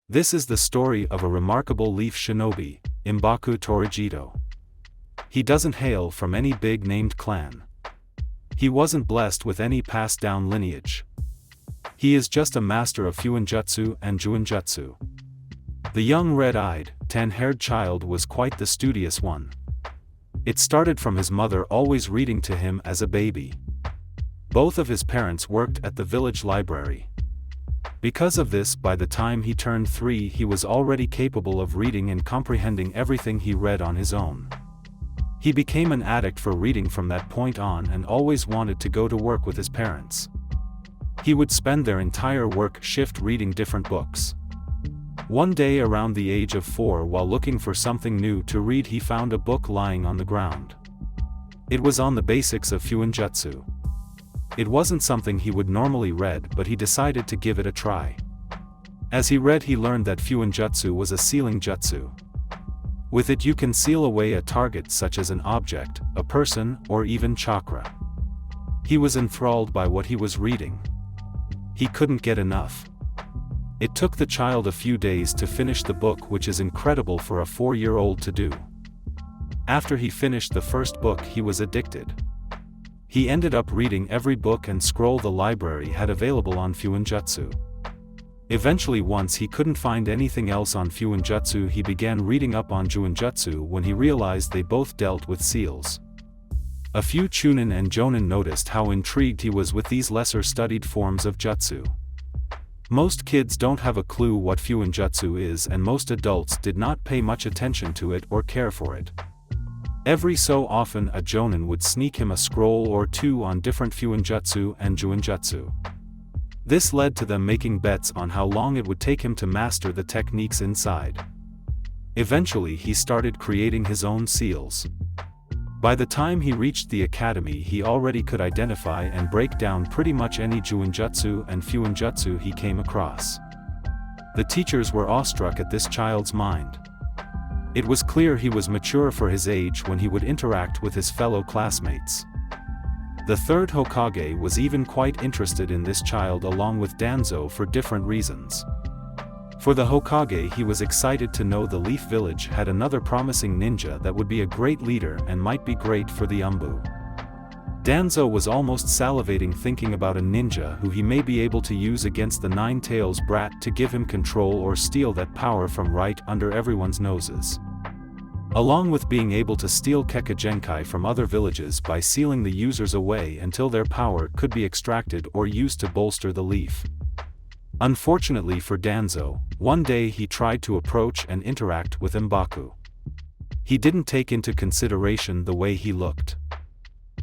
This is the story of a remarkable leaf shinobi, Embaku Torigeto. He doesn't hail from any big-named clan. He wasn't blessed with any passed-down lineage. He is just a master of fuinjutsu and juinjutsu. The young red-eyed, tan-haired child was quite the studious one. It started from his mother always reading to him as a baby. Both of his parents worked at the village library. Because of this, by the time he turned 3, he was already capable of reading and comprehending everything he read on his own. He became an addict for reading from that point on and always wanted to go to work with his parents. He would spend their entire work shift reading different books. One day around the age of 4, while looking for something new to read, he found a book lying on the ground. It was on the basics of fuinjutsu. It wasn't something he would normally read, but he decided to give it a try. As he read, he learned that fuinjutsu was a sealing jutsu. With it you can seal away a target such as an object, a person, or even chakra. He was enthralled by what he was reading. He couldn't get enough. It took the child a few days to finish the book, which is incredible for a 4-year-old to do. After he finished the first book, he was addicted. He ended up reading every book and scroll the library had available on fuinjutsu. Eventually, once he couldn't find anything else on fuinjutsu, he began reading up on juinjutsu when he realized they both dealt with seals. A few chunin and jonin noticed how intrigued he was with these lesser studied forms of jutsu. Most kids don't have a clue what fuinjutsu is, and most adults did not pay much attention to it or care for it. Every so often a jonin would sneak him a scroll or two on different fuinjutsu and juinjutsu. This led to them making bets on how long it would take him to master the techniques inside. Eventually he started creating his own seals. By the time he reached the academy, he already could identify and break down pretty much any juinjutsu and fuinjutsu he came across. The teachers were awestruck at this child's mind. It was clear he was mature for his age when he would interact with his fellow classmates. The third Hokage was even quite interested in this child along with Danzo for different reasons. For the Hokage, he was excited to know the Leaf Village had another promising ninja that would be a great leader and might be great for the Umbu. Danzo was almost salivating thinking about a ninja who he may be able to use against the Nine Tails brat to give him control or steal that power from right under everyone's noses. Along with being able to steal Kekagenkai from other villages by sealing the users away until their power could be extracted or used to bolster the leaf. Unfortunately for Danzo, one day he tried to approach and interact with Embaku. He didn't take into consideration the way he looked.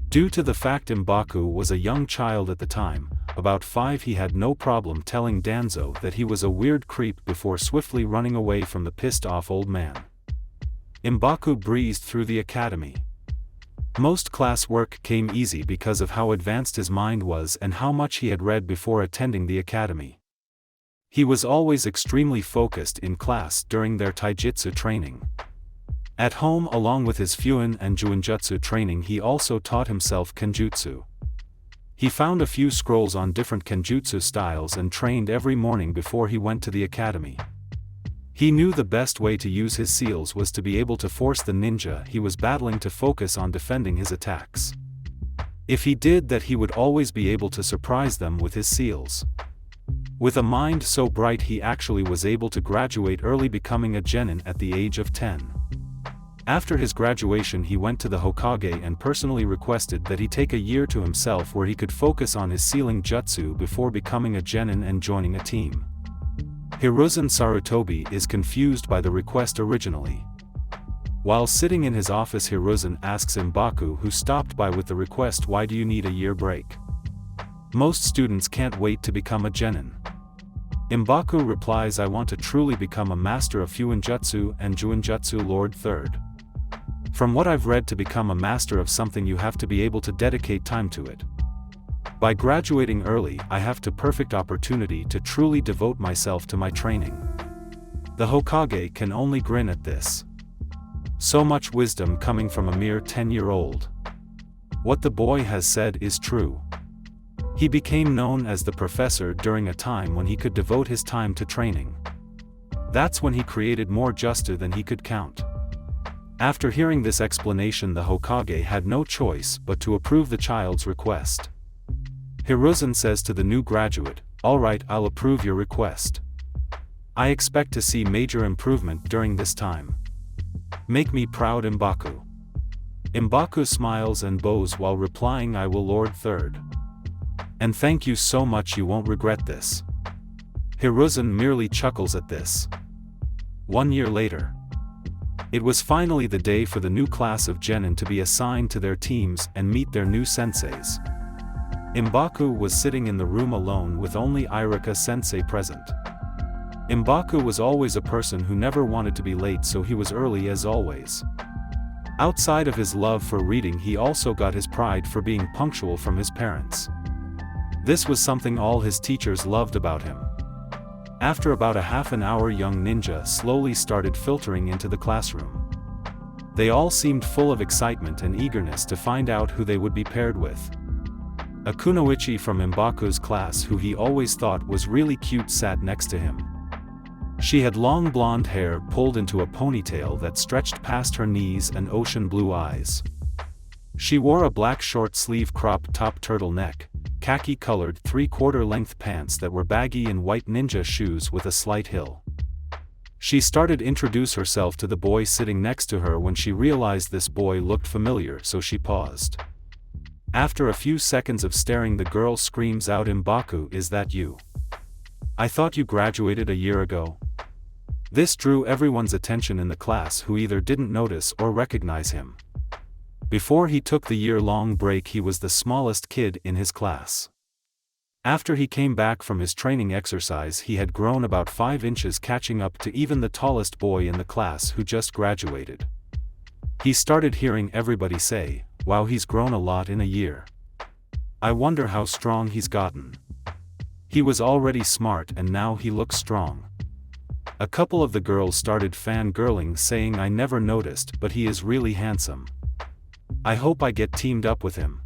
Due to the fact Embaku was a young child at the time, about 5, he had no problem telling Danzo that he was a weird creep before swiftly running away from the pissed-off old man. Embaku breezed through the academy. Most class work came easy because of how advanced his mind was and how much he had read before attending the academy. He was always extremely focused in class during their taijutsu training. At home, along with his fuin and juinjutsu training, he also taught himself kenjutsu. He found a few scrolls on different kenjutsu styles and trained every morning before he went to the academy. He knew the best way to use his seals was to be able to force the ninja he was battling to focus on defending his attacks. If he did that, he would always be able to surprise them with his seals. With a mind so bright, he actually was able to graduate early, becoming a genin at the age of 10. After his graduation, he went to the Hokage and personally requested that he take a year to himself where he could focus on his sealing jutsu before becoming a genin and joining a team. Hiruzen Sarutobi is confused by the request originally. While sitting in his office, Hiruzen asks Embaku, who stopped by with the request, "Why do you need a year break? Most students can't wait to become a genin." Embaku replies, "I want to truly become a master of fuinjutsu and juinjutsu Lord 3rd. From what I've read, to become a master of something you have to be able to dedicate time to it. By graduating early, I have the perfect opportunity to truly devote myself to my training." The Hokage can only grin at this. So much wisdom coming from a mere 10-year-old. What the boy has said is true. He became known as the professor during a time when he could devote his time to training. That's when he created more Jutsu than he could count. After hearing this explanation, the Hokage had no choice but to approve the child's request. Hiruzen says to the new graduate, "Alright, I'll approve your request. I expect to see major improvement during this time. Make me proud, Embaku." Embaku smiles and bows while replying, "I will, Lord Third. And thank you so much, you won't regret this." Hiruzen merely chuckles at this. 1 year later. It was finally the day for the new class of genin to be assigned to their teams and meet their new senseis. Embaku was sitting in the room alone with only Irika-sensei present. Embaku was always a person who never wanted to be late, so he was early as always. Outside of his love for reading, he also got his pride for being punctual from his parents. This was something all his teachers loved about him. After about a half an hour, young ninja slowly started filtering into the classroom. They all seemed full of excitement and eagerness to find out who they would be paired with. A kunoichi from Embaku's class, who he always thought was really cute, sat next to him. She had long blonde hair pulled into a ponytail that stretched past her knees and ocean blue eyes. She wore a black short-sleeve crop top turtleneck, khaki-colored 3/4 length pants that were baggy, and white ninja shoes with a slight heel. She started to introduce herself to the boy sitting next to her when she realized this boy looked familiar, so she paused. After a few seconds of staring, the girl screams out, "Embaku, is that you? I thought you graduated a year ago." This drew everyone's attention in the class, who either didn't notice or recognize him. Before he took the year-long break, he was the smallest kid in his class. After he came back from his training exercise, he had grown about 5 inches, catching up to even the tallest boy in the class who just graduated. He started hearing everybody say, "Wow, he's grown a lot in a year. I wonder how strong he's gotten. He was already smart and now he looks strong." A couple of the girls started fangirling, saying, "I never noticed, but he is really handsome. I hope I get teamed up with him."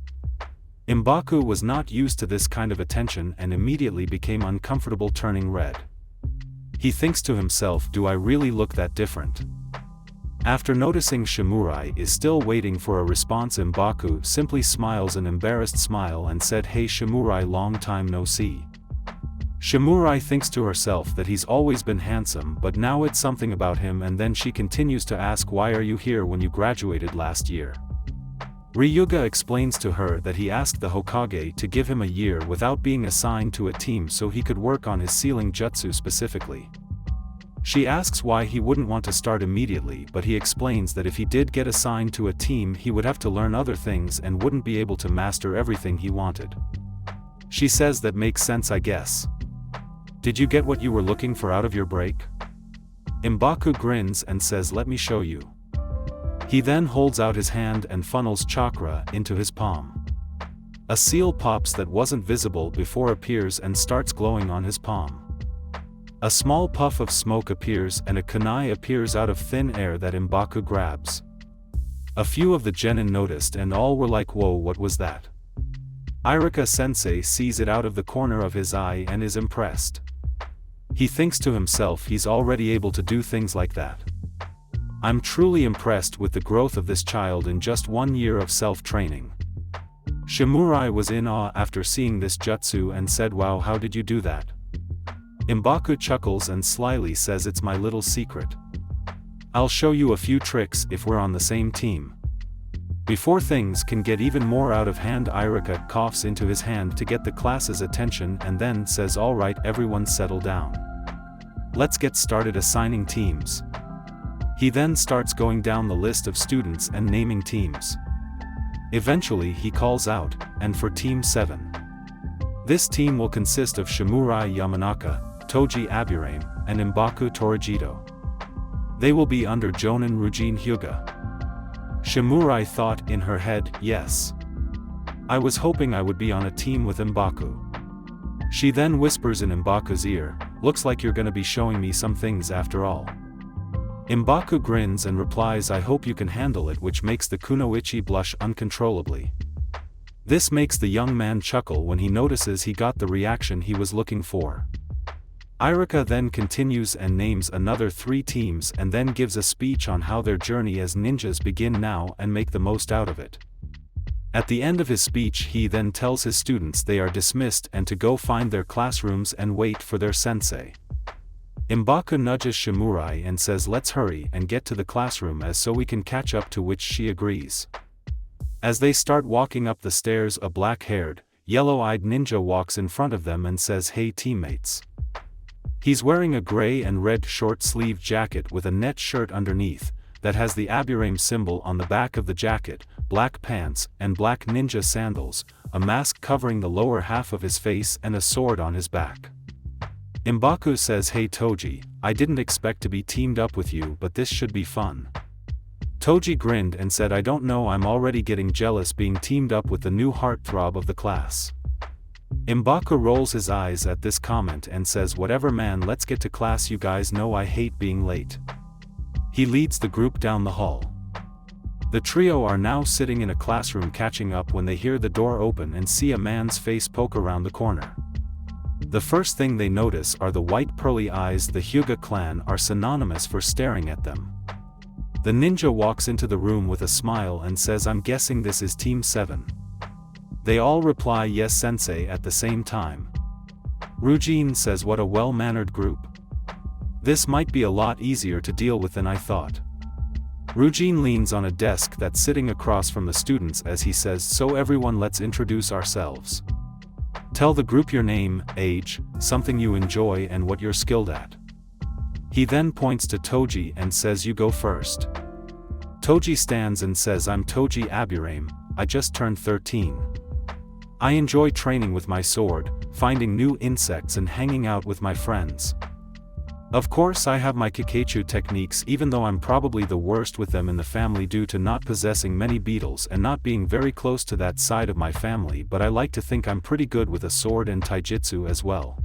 Embaku was not used to this kind of attention and immediately became uncomfortable, turning red. He thinks to himself, "Do I really look that different?" After noticing Shimurai is still waiting for a response, Embaku simply smiles an embarrassed smile and said, "Hey Shimurai, long time no see." Shimurai thinks to herself that he's always been handsome, but now it's something about him, and then she continues to ask, "Why are you here when you graduated last year?" Ryuga explains to her that he asked the Hokage to give him a year without being assigned to a team so he could work on his sealing jutsu specifically. She asks why he wouldn't want to start immediately, but he explains that if he did get assigned to a team, he would have to learn other things and wouldn't be able to master everything he wanted. She says, "That makes sense, I guess. Did you get what you were looking for out of your break?" Embaku grins and says, "Let me show you." He then holds out his hand and funnels chakra into his palm. A seal pops that wasn't visible before appears and starts glowing on his palm. A small puff of smoke appears and a kunai appears out of thin air that Embaku grabs. A few of the genin noticed and all were like, "Whoa, what was that?" Irika-sensei sees it out of the corner of his eye and is impressed. He thinks to himself, he's already able to do things like that. "I'm truly impressed with the growth of this child in just 1 year of self-training." Shimurai was in awe after seeing this jutsu and said, "Wow, how did you do that?" Embaku chuckles and slyly says, "It's my little secret. I'll show you a few tricks if we're on the same team." Before things can get even more out of hand, Irika coughs into his hand to get the class's attention and then says, "All right, everyone settle down. Let's get started assigning teams." He then starts going down the list of students and naming teams. Eventually he calls out, "And for Team 7. This team will consist of Shimurai Yamanaka, Toji Aburame, and Embaku Torigeto. They will be under Jonin Rujin Hyuga." Shimurai thought in her head, "Yes. I was hoping I would be on a team with Embaku." She then whispers in Embaku's ear, "Looks like you're gonna be showing me some things after all." Embaku grins and replies, "I hope you can handle it," which makes the kunoichi blush uncontrollably. This makes the young man chuckle when he notices he got the reaction he was looking for. Iruka then continues and names another 3 teams and then gives a speech on how their journey as ninjas begin now and make the most out of it. At the end of his speech he then tells his students they are dismissed and to go find their classrooms and wait for their sensei. Embaku nudges Shimurai and says let's hurry and get to the classroom as so we can catch up, to which she agrees. As they start walking up the stairs, a black-haired, yellow-eyed ninja walks in front of them and says hey teammates. He's wearing a gray and red short-sleeved jacket with a net shirt underneath, that has the Aburame symbol on the back of the jacket, black pants and black ninja sandals, a mask covering the lower half of his face and a sword on his back. Embaku says hey Toji, I didn't expect to be teamed up with you, but this should be fun. Toji grinned and said I don't know, I'm already getting jealous being teamed up with the new heartthrob of the class. Embaku rolls his eyes at this comment and says whatever man, let's get to class, you guys know I hate being late. He leads the group down the hall. The trio are now sitting in a classroom catching up when they hear the door open and see a man's face poke around the corner. The first thing they notice are the white pearly eyes. The Hyuga clan are synonymous for staring at them. The ninja walks into the room with a smile and says I'm guessing this is Team 7. They all reply yes sensei at the same time. Ryujin says what a well-mannered group. This might be a lot easier to deal with than I thought. Ryujin leans on a desk that's sitting across from the students as he says so everyone, let's introduce ourselves. Tell the group your name, age, something you enjoy and what you're skilled at. He then points to Toji and says you go first. Toji stands and says I'm Toji Aburame, I just turned 13. I enjoy training with my sword, finding new insects and hanging out with my friends. Of course I have my Kikeichu techniques, even though I'm probably the worst with them in the family due to not possessing many beetles and not being very close to that side of my family, but I like to think I'm pretty good with a sword and taijutsu as well.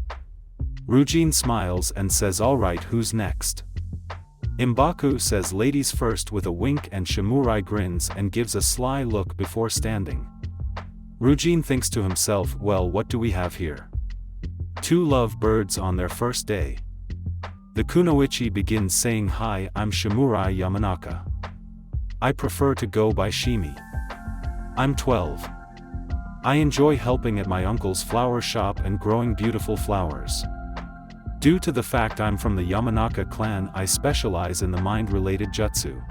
Ryujin smiles and says alright, who's next? Embaku says ladies first with a wink and Shimurai grins and gives a sly look before standing. Ryujin thinks to himself, well, what do we have here? 2 love birds on their first day. The kunoichi begins saying hi, I'm Shimurai Yamanaka. I prefer to go by Shimi. I'm 12. I enjoy helping at my uncle's flower shop and growing beautiful flowers. Due to the fact I'm from the Yamanaka clan, I specialize in the mind-related jutsu.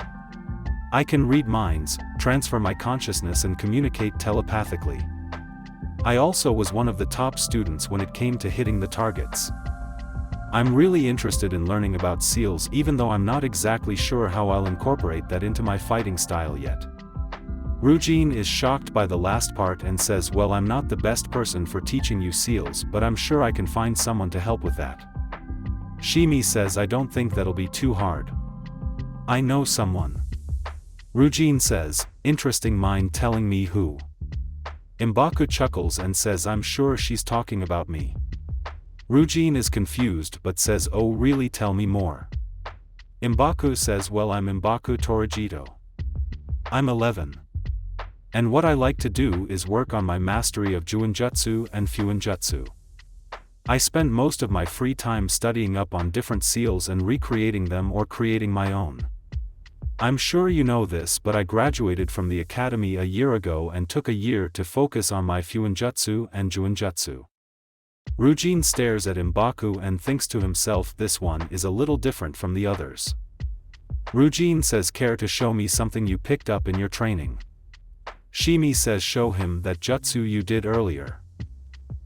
I can read minds, transfer my consciousness and communicate telepathically. I also was one of the top students when it came to hitting the targets. I'm really interested in learning about seals, even though I'm not exactly sure how I'll incorporate that into my fighting style yet. Ryujin is shocked by the last part and says well, I'm not the best person for teaching you seals, but I'm sure I can find someone to help with that. Shimi says I don't think that'll be too hard. I know someone. Ryujin says, interesting, mind telling me who? Embaku chuckles and says I'm sure she's talking about me. Ryujin is confused but says oh really, tell me more. Embaku says well, I'm Embaku Torigeto. I'm 11. And what I like to do is work on my mastery of Juinjutsu and Fuinjutsu. I spend most of my free time studying up on different seals and recreating them or creating my own. I'm sure you know this, but I graduated from the academy a year ago and took a year to focus on my Fuinjutsu and Juinjutsu. Ryujin stares at Embaku and thinks to himself this one is a little different from the others. Ryujin says care to show me something you picked up in your training? Shimi says show him that jutsu you did earlier.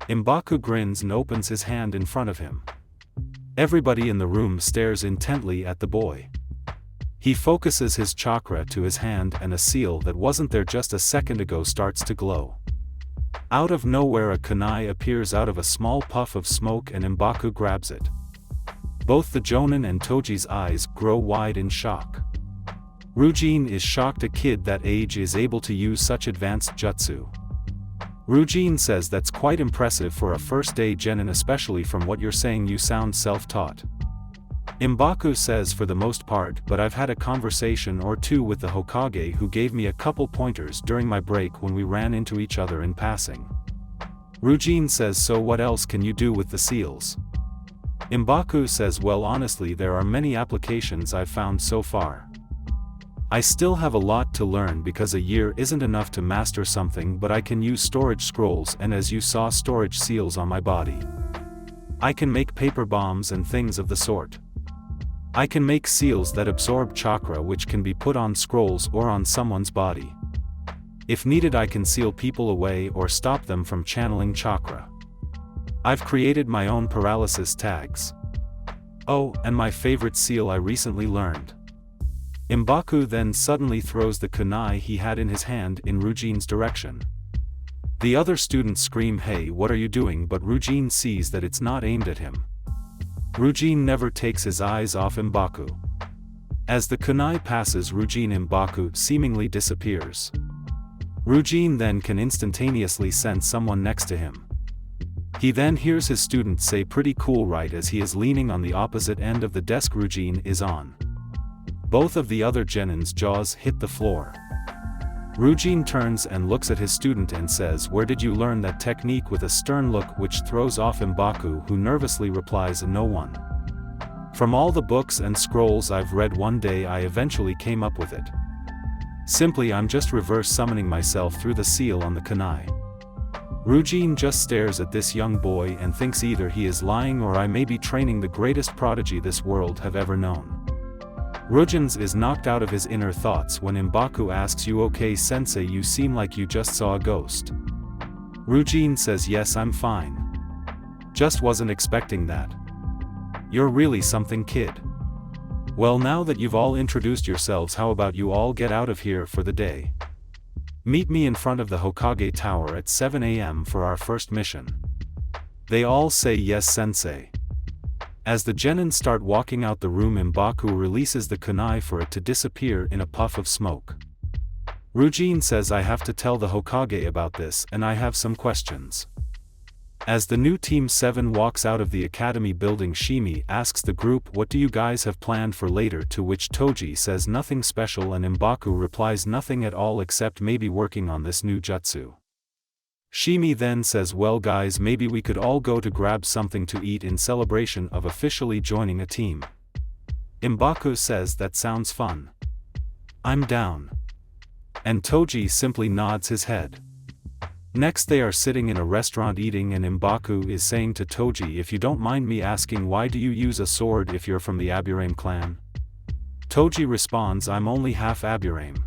Embaku grins and opens his hand in front of him. Everybody in the room stares intently at the boy. He focuses his chakra to his hand and a seal that wasn't there just a second ago starts to glow. Out of nowhere a kunai appears out of a small puff of smoke and Embaku grabs it. Both the Jonin and Toji's eyes grow wide in shock. Ryujin is shocked a kid that age is able to use such advanced jutsu. Ryujin says that's quite impressive for a first-day genin, especially from what you're saying you sound self-taught. Embaku says for the most part, but I've had a conversation or two with the Hokage who gave me a couple pointers during my break when we ran into each other in passing. Ryujin says so what else can you do with the seals? Embaku says, well, honestly, there are many applications I've found so far. I still have a lot to learn because a year isn't enough to master something, but I can use storage scrolls and, as you saw, storage seals on my body. I can make paper bombs and things of the sort. I can make seals that absorb chakra, which can be put on scrolls or on someone's body. If needed, I can seal people away or stop them from channeling chakra. I've created my own paralysis tags. Oh, and my favorite seal I recently learned. Embaku then suddenly throws the kunai he had in his hand in Rujin's direction. The other students scream, "Hey, what are you doing?" but Rujin sees that it's not aimed at him. Rujin never takes his eyes off Embaku. As the kunai passes Rujin, Embaku seemingly disappears. Rujin then can instantaneously sense someone next to him. He then hears his student say, "Pretty cool, right?" as he is leaning on the opposite end of the desk Rujin is on. Both of the other genins' jaws hit the floor. Rujin turns and looks at his student and says, "Where did you learn that technique?" with a stern look which throws off Embaku, who nervously replies, "No one. From all the books and scrolls I've read, one day I eventually came up with it. Simply, I'm just reverse summoning myself through the seal on the kunai." Rujin just stares at this young boy and thinks either he is lying or I may be training the greatest prodigy this world have ever known. Rujin is knocked out of his inner thoughts when Embaku asks, "You okay, sensei? You seem like you just saw a ghost." Rujin says, "Yes, I'm fine. Just wasn't expecting that." "You're really something, kid. Well, now that you've all introduced yourselves, how about you all get out of here for the day? Meet me in front of the Hokage Tower at 7 a.m. for our first mission." They all say, "Yes, sensei." As the genin start walking out the room, Embaku releases the kunai for it to disappear in a puff of smoke. Rujin says, "I have to tell the Hokage about this, and I have some questions." As the new Team 7 walks out of the academy building, Shimi asks the group, "What do you guys have planned for later?" to which Toji says nothing special and Embaku replies nothing at all except maybe working on this new jutsu. Shimi then says, "Well guys, maybe we could all go to grab something to eat in celebration of officially joining a team." Embaku says, "That sounds fun. I'm down." And Toji simply nods his head. Next they are sitting in a restaurant eating and Embaku is saying to Toji, "If you don't mind me asking, why do you use a sword if you're from the Aburame clan?" Toji responds, "I'm only half Aburame.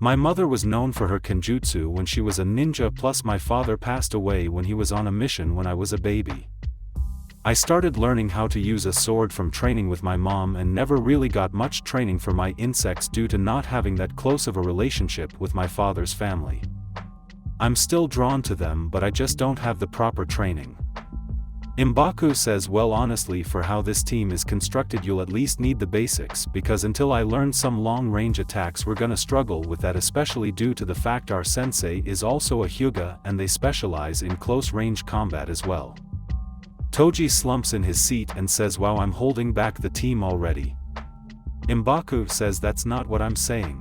My mother was known for her kenjutsu when she was a ninja, plus my father passed away when he was on a mission when I was a baby. I started learning how to use a sword from training with my mom and never really got much training for my insects due to not having that close of a relationship with my father's family. I'm still drawn to them, but I just don't have the proper training." Embaku says, "Well, honestly, for how this team is constructed, you'll at least need the basics, because until I learn some long-range attacks we're gonna struggle with that, especially due to the fact our sensei is also a Hyuga and they specialize in close-range combat as well." Toji slumps in his seat and says, "Wow, I'm holding back the team already." Embaku says, "That's not what I'm saying.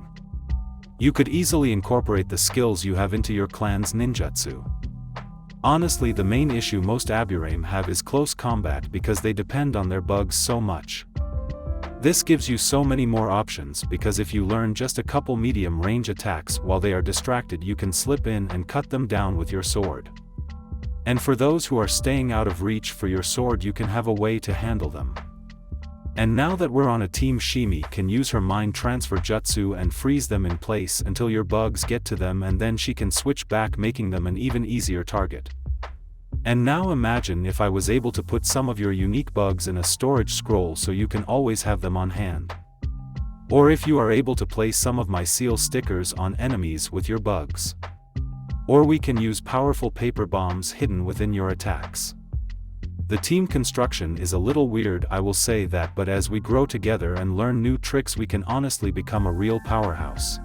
You could easily incorporate the skills you have into your clan's ninjutsu. Honestly, the main issue most Aburame have is close combat because they depend on their bugs so much. This gives you so many more options because if you learn just a couple medium-range attacks while they are distracted, you can slip in and cut them down with your sword. And for those who are staying out of reach for your sword, you can have a way to handle them. And now that we're on a team, Shimi can use her mind transfer jutsu and freeze them in place until your bugs get to them, and then she can switch back, making them an even easier target. And now imagine if I was able to put some of your unique bugs in a storage scroll so you can always have them on hand. Or if you are able to place some of my seal stickers on enemies with your bugs. Or we can use powerful paper bombs hidden within your attacks. The team construction is a little weird, I will say that, but as we grow together and learn new tricks we can honestly become a real powerhouse."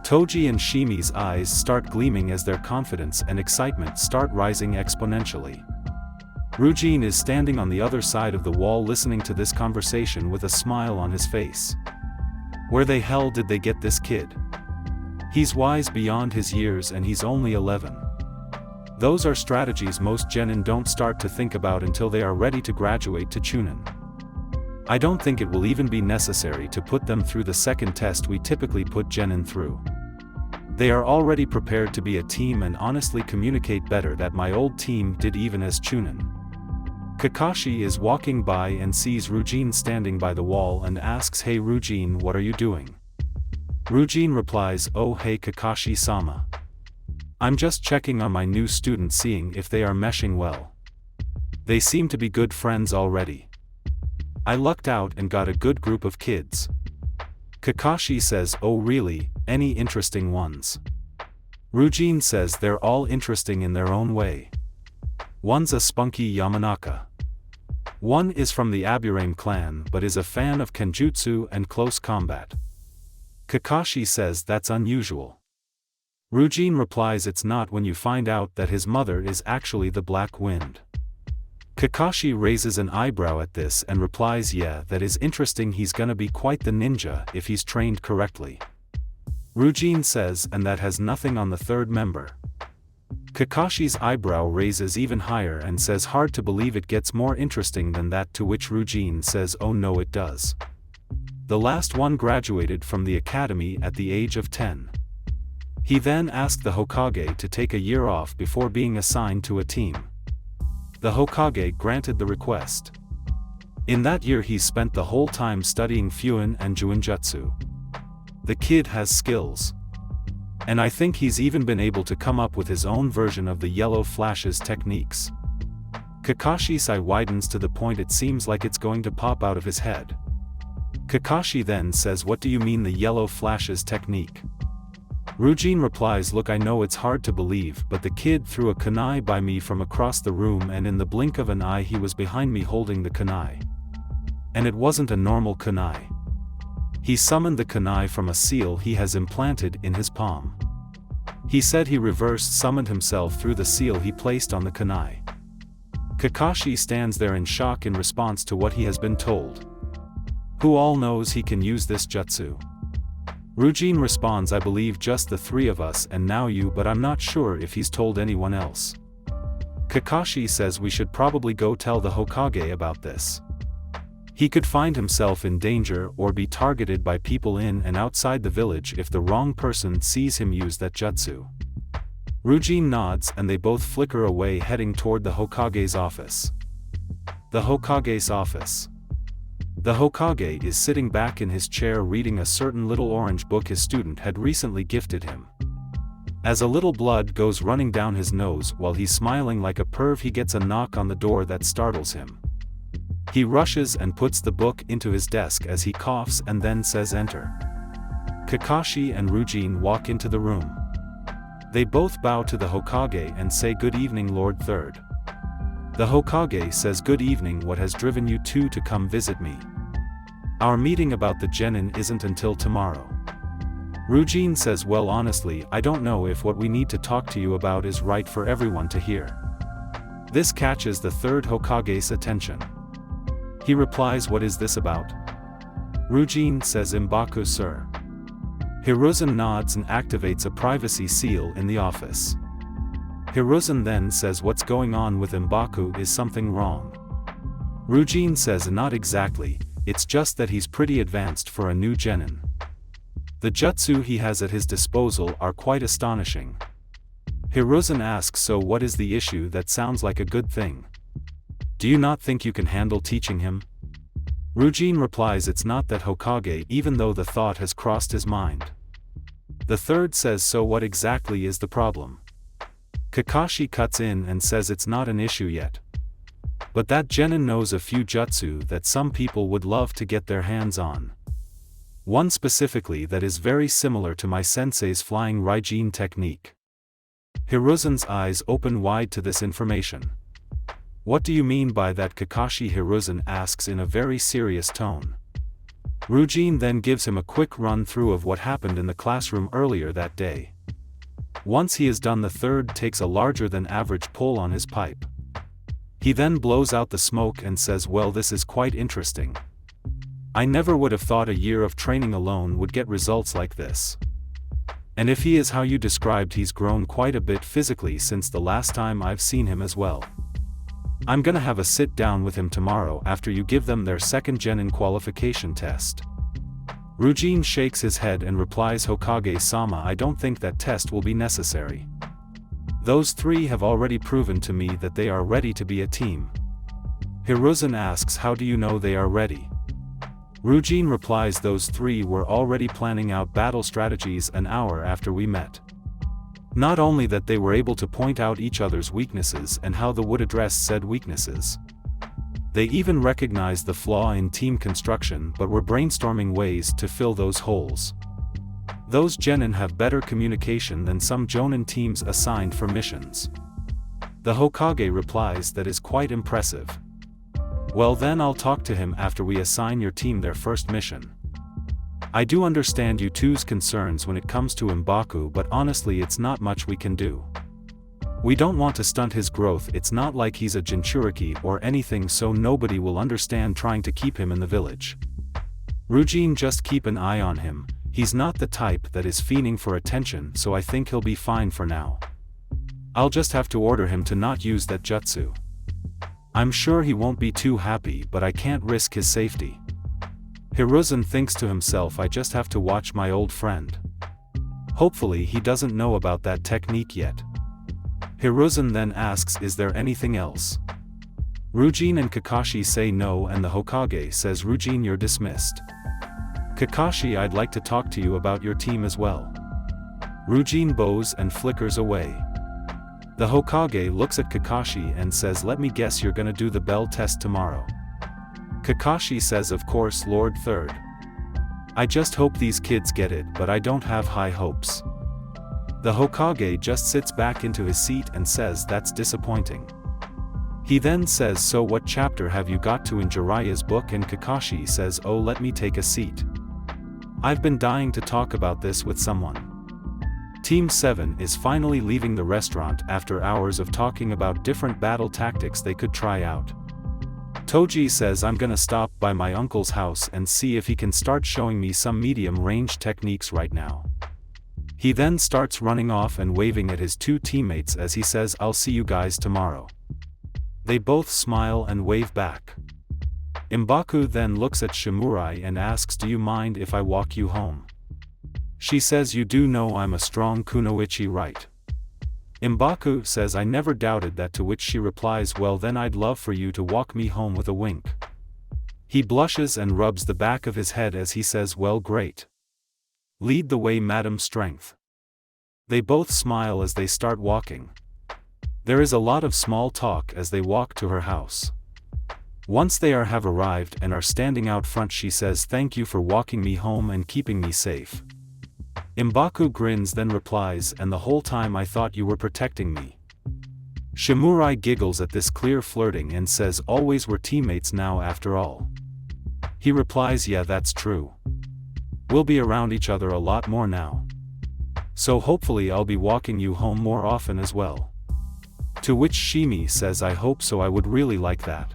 Toji and Shimi's eyes start gleaming as their confidence and excitement start rising exponentially. Rujin is standing on the other side of the wall listening to this conversation with a smile on his face. Where the hell did they get this kid? He's wise beyond his years and he's only 11. Those are strategies most genin don't start to think about until they are ready to graduate to chunin. I don't think it will even be necessary to put them through the second test we typically put genin through. They are already prepared to be a team and honestly communicate better than my old team did even as chunin. Kakashi is walking by and sees Ryujin standing by the wall and asks, "Hey Ryujin, what are you doing?" Ryujin replies, "Oh hey Kakashi-sama. I'm just checking on my new students, seeing if they are meshing well. They seem to be good friends already. I lucked out and got a good group of kids." Kakashi says, "Oh really, any interesting ones?" Ryujin says they're all interesting in their own way. One's a spunky Yamanaka. One is from the Aburame clan but is a fan of kenjutsu and close combat. Kakashi says that's unusual. Ryujin replies it's not when you find out that his mother is actually the Black Wind. Kakashi raises an eyebrow at this and replies, "Yeah, that is interesting, he's gonna be quite the ninja if he's trained correctly." Ryujin says, "And that has nothing on the third member." Kakashi's eyebrow raises even higher and says, "Hard to believe it gets more interesting than that," to which Ryujin says, "Oh no it does. The last one graduated from the academy at the age of 10. He then asked the Hokage to take a year off before being assigned to a team. The Hokage granted the request. In that year he spent the whole time studying Fuin and Juinjutsu. The kid has skills. And I think he's even been able to come up with his own version of the yellow flashes techniques." Kakashi's eye widens to the point it seems like it's going to pop out of his head. Kakashi then says, "What do you mean the yellow flashes technique?" Ryujin replies, "Look, I know it's hard to believe, but the kid threw a kunai by me from across the room and in the blink of an eye he was behind me holding the kunai. And it wasn't a normal kunai. He summoned the kunai from a seal he has implanted in his palm. He said he reverse summoned himself through the seal he placed on the kunai." Kakashi stands there in shock in response to what he has been told. Who all knows he can use this jutsu? Ryujin responds, "I believe just the three of us and now you, but I'm not sure if he's told anyone else." Kakashi says we should probably go tell the Hokage about this. He could find himself in danger or be targeted by people in and outside the village if the wrong person sees him use that jutsu. Ryujin nods and they both flicker away, heading toward the Hokage's office. The Hokage's office. The Hokage is sitting back in his chair reading a certain little orange book his student had recently gifted him. As a little blood goes running down his nose while he's smiling like a perv, he gets a knock on the door that startles him. He rushes and puts the book into his desk as he coughs and then says, "Enter." Kakashi and Ryujin walk into the room. They both bow to the Hokage and say, "Good evening, Lord Third." The Hokage says, "Good evening, what has driven you two to come visit me?" "Our meeting about the genin isn't until tomorrow." Ryujin says, "Well honestly, I don't know if what we need to talk to you about is right for everyone to hear." This catches the third Hokage's attention. He replies, "What is this about?" Ryujin says, "Embaku, sir." Hiruzen nods and activates a privacy seal in the office. Hiruzen then says, "What's going on with Embaku? Is something wrong?" Ryujin says, "Not exactly, it's just that he's pretty advanced for a new genin. The jutsu he has at his disposal are quite astonishing." Hiruzen asks, "So what is the issue? That sounds like a good thing. Do you not think you can handle teaching him?" Ryujin replies, "It's not that, Hokage," even though the thought has crossed his mind. The third says, "So what exactly is the problem?" Kakashi cuts in and says it's not an issue yet. But that genin knows a few jutsu that some people would love to get their hands on. One specifically that is very similar to my sensei's flying Raijin technique. Hiruzen's eyes open wide to this information. "What do you mean by that, Kakashi?" Hiruzen asks in a very serious tone. Ryujin then gives him a quick run-through of what happened in the classroom earlier that day. Once he is done, the third takes a larger than average pull on his pipe. He then blows out the smoke and says, "Well, this is quite interesting. I never would have thought a year of training alone would get results like this. And if he is how you described, he's grown quite a bit physically since the last time I've seen him as well. I'm gonna have a sit down with him tomorrow after you give them their second genin qualification test. Ryujin shakes his head and replies, Hokage-sama, I don't think that test will be necessary. Those three have already proven to me that they are ready to be a team. Hiruzen asks, how do you know they are ready? Ryujin replies, those three were already planning out battle strategies an hour after we met. Not only that, they were able to point out each other's weaknesses and how they would address said weaknesses. They even recognized the flaw in team construction but were brainstorming ways to fill those holes. Those genin have better communication than some jonin teams assigned for missions. The Hokage replies, that is quite impressive. Well then, I'll talk to him after we assign your team their first mission. I do understand you two's concerns when it comes to Embaku, but honestly it's not much we can do. We don't want to stunt his growth, it's not like he's a Jinchuriki or anything, so nobody will understand trying to keep him in the village. Ryujin, just keep an eye on him, he's not the type that is fiending for attention, so I think he'll be fine for now. I'll just have to order him to not use that jutsu. I'm sure he won't be too happy, but I can't risk his safety. Hiruzen thinks to himself, I just have to watch my old friend. Hopefully he doesn't know about that technique yet. Hiruzen then asks, is there anything else? Ryujin and Kakashi say no, and the Hokage says, Ryujin, you're dismissed. Kakashi, I'd like to talk to you about your team as well. Ryujin bows and flickers away. The Hokage looks at Kakashi and says, let me guess you're gonna do the bell test tomorrow. Kakashi says, of course, Lord Third. I just hope these kids get it, but I don't have high hopes. The Hokage just sits back into his seat and says, that's disappointing. He then says, so what chapter have you got to in Jiraiya's book? And Kakashi says, oh, let me take a seat. I've been dying to talk about this with someone. Team 7 is finally leaving the restaurant after hours of talking about different battle tactics they could try out. Toji says, I'm gonna stop by my uncle's house and see if he can start showing me some medium-range techniques right now. He then starts running off and waving at his two teammates as he says, I'll see you guys tomorrow. They both smile and wave back. Embaku then looks at Shimurai and asks, do you mind if I walk you home? She says, you do know I'm a strong kunoichi, right? Embaku says, I never doubted that, to which she replies, well then I'd love for you to walk me home, with a wink. He blushes and rubs the back of his head as he says, well, great. Lead the way, Madam Strength. They both smile as they start walking. There is a lot of small talk as they walk to her house. Once they have arrived and are standing out front, she says, thank you for walking me home and keeping me safe. Embaku grins then replies, and the whole time I thought you were protecting me. Shimurai giggles at this clear flirting and says, always we're teammates now after all. He replies, yeah, that's true. We'll be around each other a lot more now. So hopefully I'll be walking you home more often as well. To which Shimi says, I hope so, I would really like that.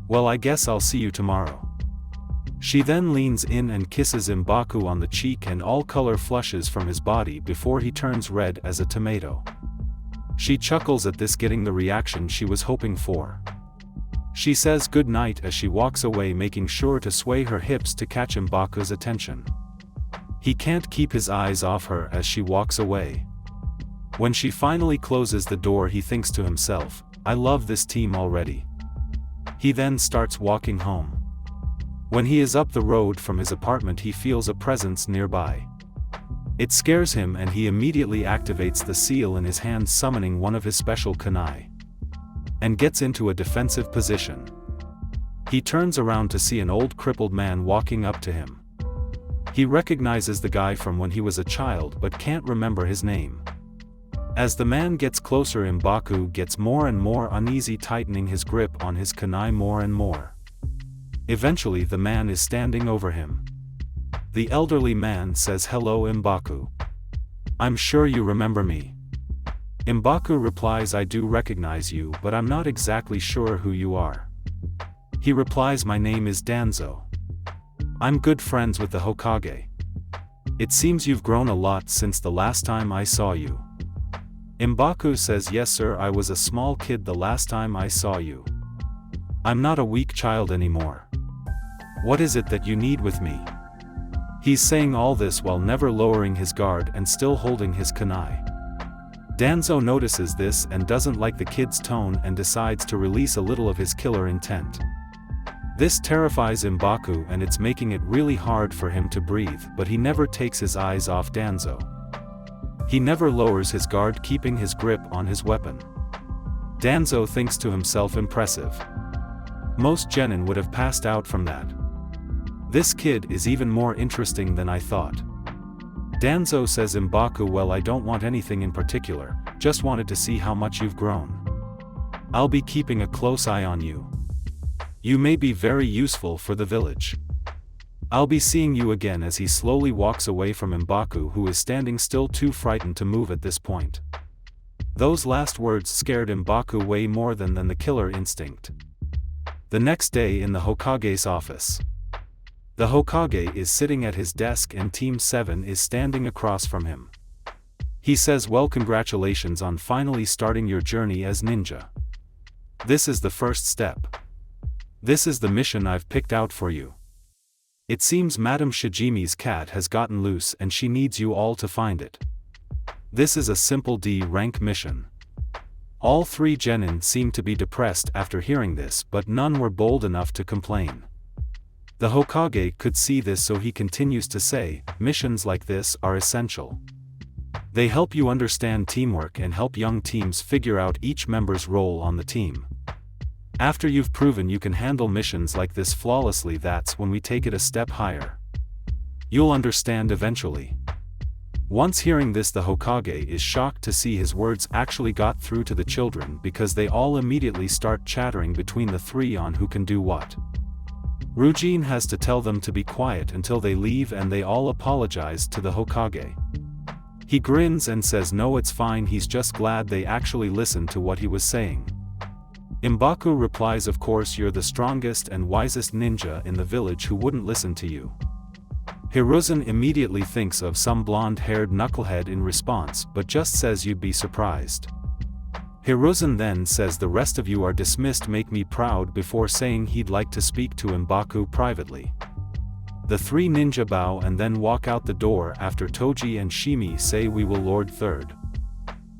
Well, I guess I'll see you tomorrow. She then leans in and kisses Embaku on the cheek, and all color flushes from his body before he turns red as a tomato. She chuckles at this, getting the reaction she was hoping for. She says good night as she walks away, making sure to sway her hips to catch M'Baku's attention. He can't keep his eyes off her as she walks away. When she finally closes the door, he thinks to himself, I love this team already. He then starts walking home. When he is up the road from his apartment, he feels a presence nearby. It scares him and he immediately activates the seal in his hand, summoning one of his special kunai, and gets into a defensive position. He turns around to see an old crippled man walking up to him. He recognizes the guy from when he was a child but can't remember his name. As the man gets closer, M'Baku gets more and more uneasy, tightening his grip on his kunai more and more. Eventually the man is standing over him. The elderly man says, hello M'Baku. I'm sure you remember me. M'Baku replies, I do recognize you, but I'm not exactly sure who you are. He replies, my name is Danzo. I'm good friends with the Hokage. It seems you've grown a lot since the last time I saw you. Embaku says, yes sir, I was a small kid the last time I saw you. I'm not a weak child anymore. What is it that you need with me? He's saying all this while never lowering his guard and still holding his kunai. Danzo notices this and doesn't like the kid's tone and decides to release a little of his killer intent. This terrifies Embaku and it's making it really hard for him to breathe, but he never takes his eyes off Danzo. He never lowers his guard, keeping his grip on his weapon. Danzo thinks to himself, impressive. Most genin would have passed out from that. This kid is even more interesting than I thought. Danzo says, Embaku, well, I don't want anything in particular, just wanted to see how much you've grown. I'll be keeping a close eye on you. You may be very useful for the village. I'll be seeing you again, as he slowly walks away from Embaku, who is standing still, too frightened to move at this point. Those last words scared Embaku way more than the killer instinct. The next day in the Hokage's office. The Hokage is sitting at his desk and Team 7 is standing across from him. He says, well, congratulations on finally starting your journey as ninja. This is the first step. This is the mission I've picked out for you. It seems Madame Shijimi's cat has gotten loose and she needs you all to find it. This is a simple D-rank mission. All three genin seemed to be depressed after hearing this, but none were bold enough to complain. The Hokage could see this, so he continues to say, missions like this are essential. They help you understand teamwork and help young teams figure out each member's role on the team. After you've proven you can handle missions like this flawlessly, that's when we take it a step higher. You'll understand eventually. Once hearing this, the Hokage is shocked to see his words actually got through to the children, because they all immediately start chattering between the three on who can do what. Ryujin has to tell them to be quiet until they leave, and they all apologize to the Hokage. He grins and says no, it's fine, he's just glad they actually listened to what he was saying. Embaku replies, of course, you're the strongest and wisest ninja in the village, who wouldn't listen to you? Hiruzen immediately thinks of some blonde-haired knucklehead in response, but just says you'd be surprised. Hiruzen then says the rest of you are dismissed, make me proud, before saying he'd like to speak to Embaku privately. The three ninja bow and then walk out the door after Toji and Shimi say we will Lord Third.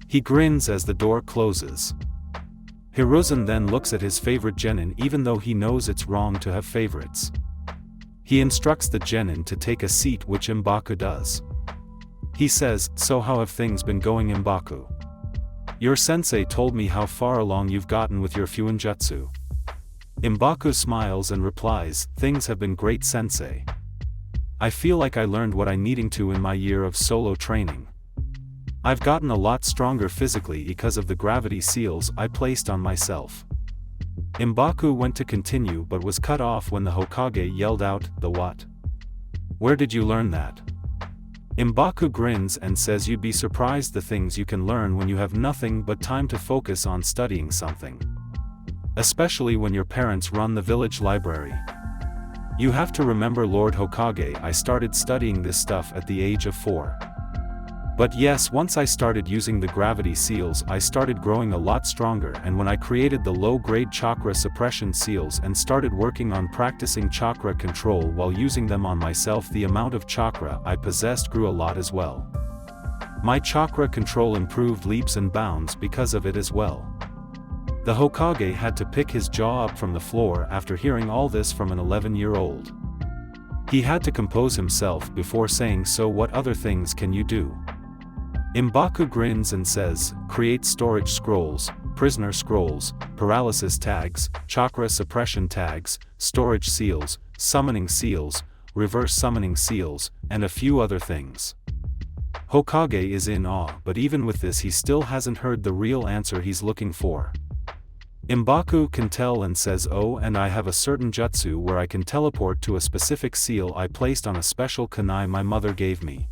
He grins as the door closes. Hiruzen then looks at his favorite genin, even though he knows it's wrong to have favorites. He instructs the genin to take a seat, which Embaku does. He says, so how have things been going, Embaku? Your sensei told me how far along you've gotten with your Fuinjutsu. Embaku smiles and replies, things have been great, sensei. I feel like I learned what I needing to in my year of solo training. I've gotten a lot stronger physically because of the gravity seals I placed on myself. Embaku went to continue but was cut off when the Hokage yelled out, the what? Where did you learn that? Embaku grins and says you'd be surprised the things you can learn when you have nothing but time to focus on studying something. Especially when your parents run the village library. You have to remember, Lord Hokage, I started studying this stuff at the age of 4. But yes, once I started using the gravity seals, I started growing a lot stronger, and when I created the low-grade chakra suppression seals and started working on practicing chakra control while using them on myself, the amount of chakra I possessed grew a lot as well. My chakra control improved leaps and bounds because of it as well. The Hokage had to pick his jaw up from the floor after hearing all this from an 11-year-old. He had to compose himself before saying, so what other things can you do? Embaku grins and says, create storage scrolls, prisoner scrolls, paralysis tags, chakra suppression tags, storage seals, summoning seals, reverse summoning seals, and a few other things. Hokage is in awe, but even with this he still hasn't heard the real answer he's looking for. Embaku can tell and says, oh, and I have a certain jutsu where I can teleport to a specific seal I placed on a special kunai my mother gave me.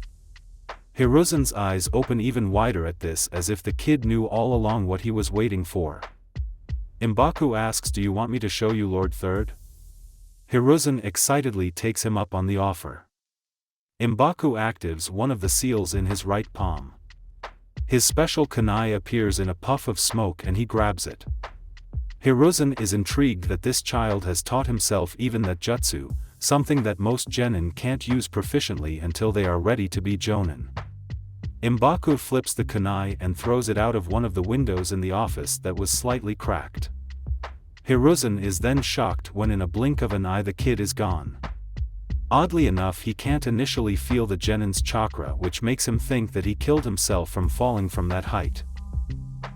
Hiruzen's eyes open even wider at this, as if the kid knew all along what he was waiting for. Embaku asks, do you want me to show you, Lord Third? Hiruzen excitedly takes him up on the offer. Embaku actives one of the seals in his right palm. His special kunai appears in a puff of smoke and he grabs it. Hiruzen is intrigued that this child has taught himself even that jutsu, something that most genin can't use proficiently until they are ready to be jonin. Embaku flips the kunai and throws it out of one of the windows in the office that was slightly cracked. Hiruzen is then shocked when in a blink of an eye the kid is gone. Oddly enough, he can't initially feel the genin's chakra, which makes him think that he killed himself from falling from that height.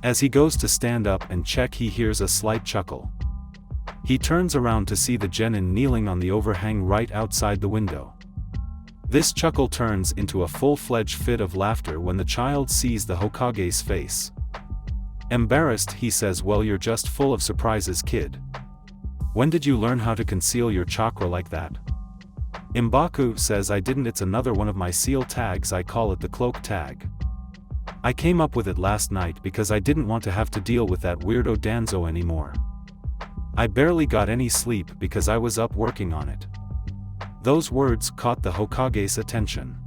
As he goes to stand up and check, he hears a slight chuckle. He turns around to see the genin kneeling on the overhang right outside the window. This chuckle turns into a full-fledged fit of laughter when the child sees the Hokage's face. Embarrassed, he says, "Well, you're just full of surprises, kid. When did you learn how to conceal your chakra like that?" Embaku says, "I didn't, it's another one of my seal tags, I call it the cloak tag. I came up with it last night because I didn't want to have to deal with that weirdo Danzo anymore. I barely got any sleep because I was up working on it." Those words caught the Hokage's attention.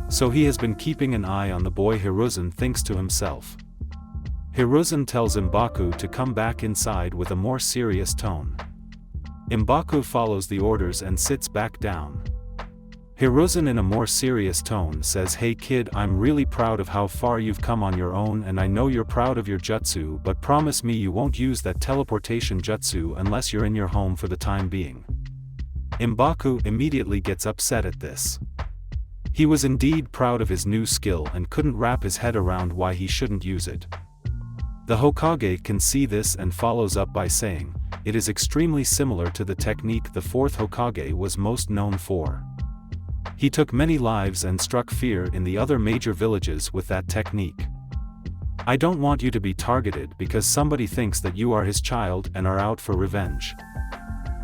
So he has been keeping an eye on the boy, Hiruzen thinks to himself. Hiruzen tells Embaku to come back inside with a more serious tone. Embaku follows the orders and sits back down. Hiruzen in a more serious tone says, "Hey kid, I'm really proud of how far you've come on your own, and I know you're proud of your jutsu, but promise me you won't use that teleportation jutsu unless you're in your home for the time being." Embaku immediately gets upset at this. He was indeed proud of his new skill and couldn't wrap his head around why he shouldn't use it. The Hokage can see this and follows up by saying, "It is extremely similar to the technique the fourth Hokage was most known for. He took many lives and struck fear in the other major villages with that technique. I don't want you to be targeted because somebody thinks that you are his child and are out for revenge.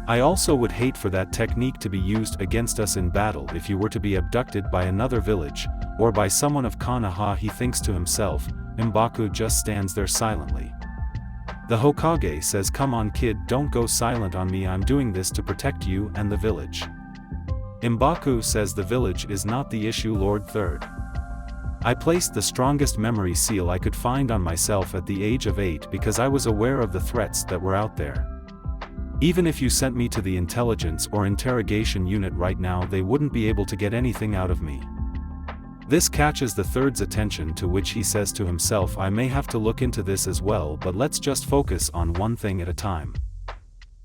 I also would hate for that technique to be used against us in battle if you were to be abducted by another village, or by someone of Konoha," he thinks to himself. Embaku just stands there silently. The Hokage says, "Come on kid, don't go silent on me, I'm doing this to protect you and the village." Embaku says, "The village is not the issue, Lord Third. I placed the strongest memory seal I could find on myself at the age of 8 because I was aware of the threats that were out there. Even if you sent me to the intelligence or interrogation unit right now, they wouldn't be able to get anything out of me." This catches the Third's attention, to which he says to himself, "I may have to look into this as well, but let's just focus on one thing at a time."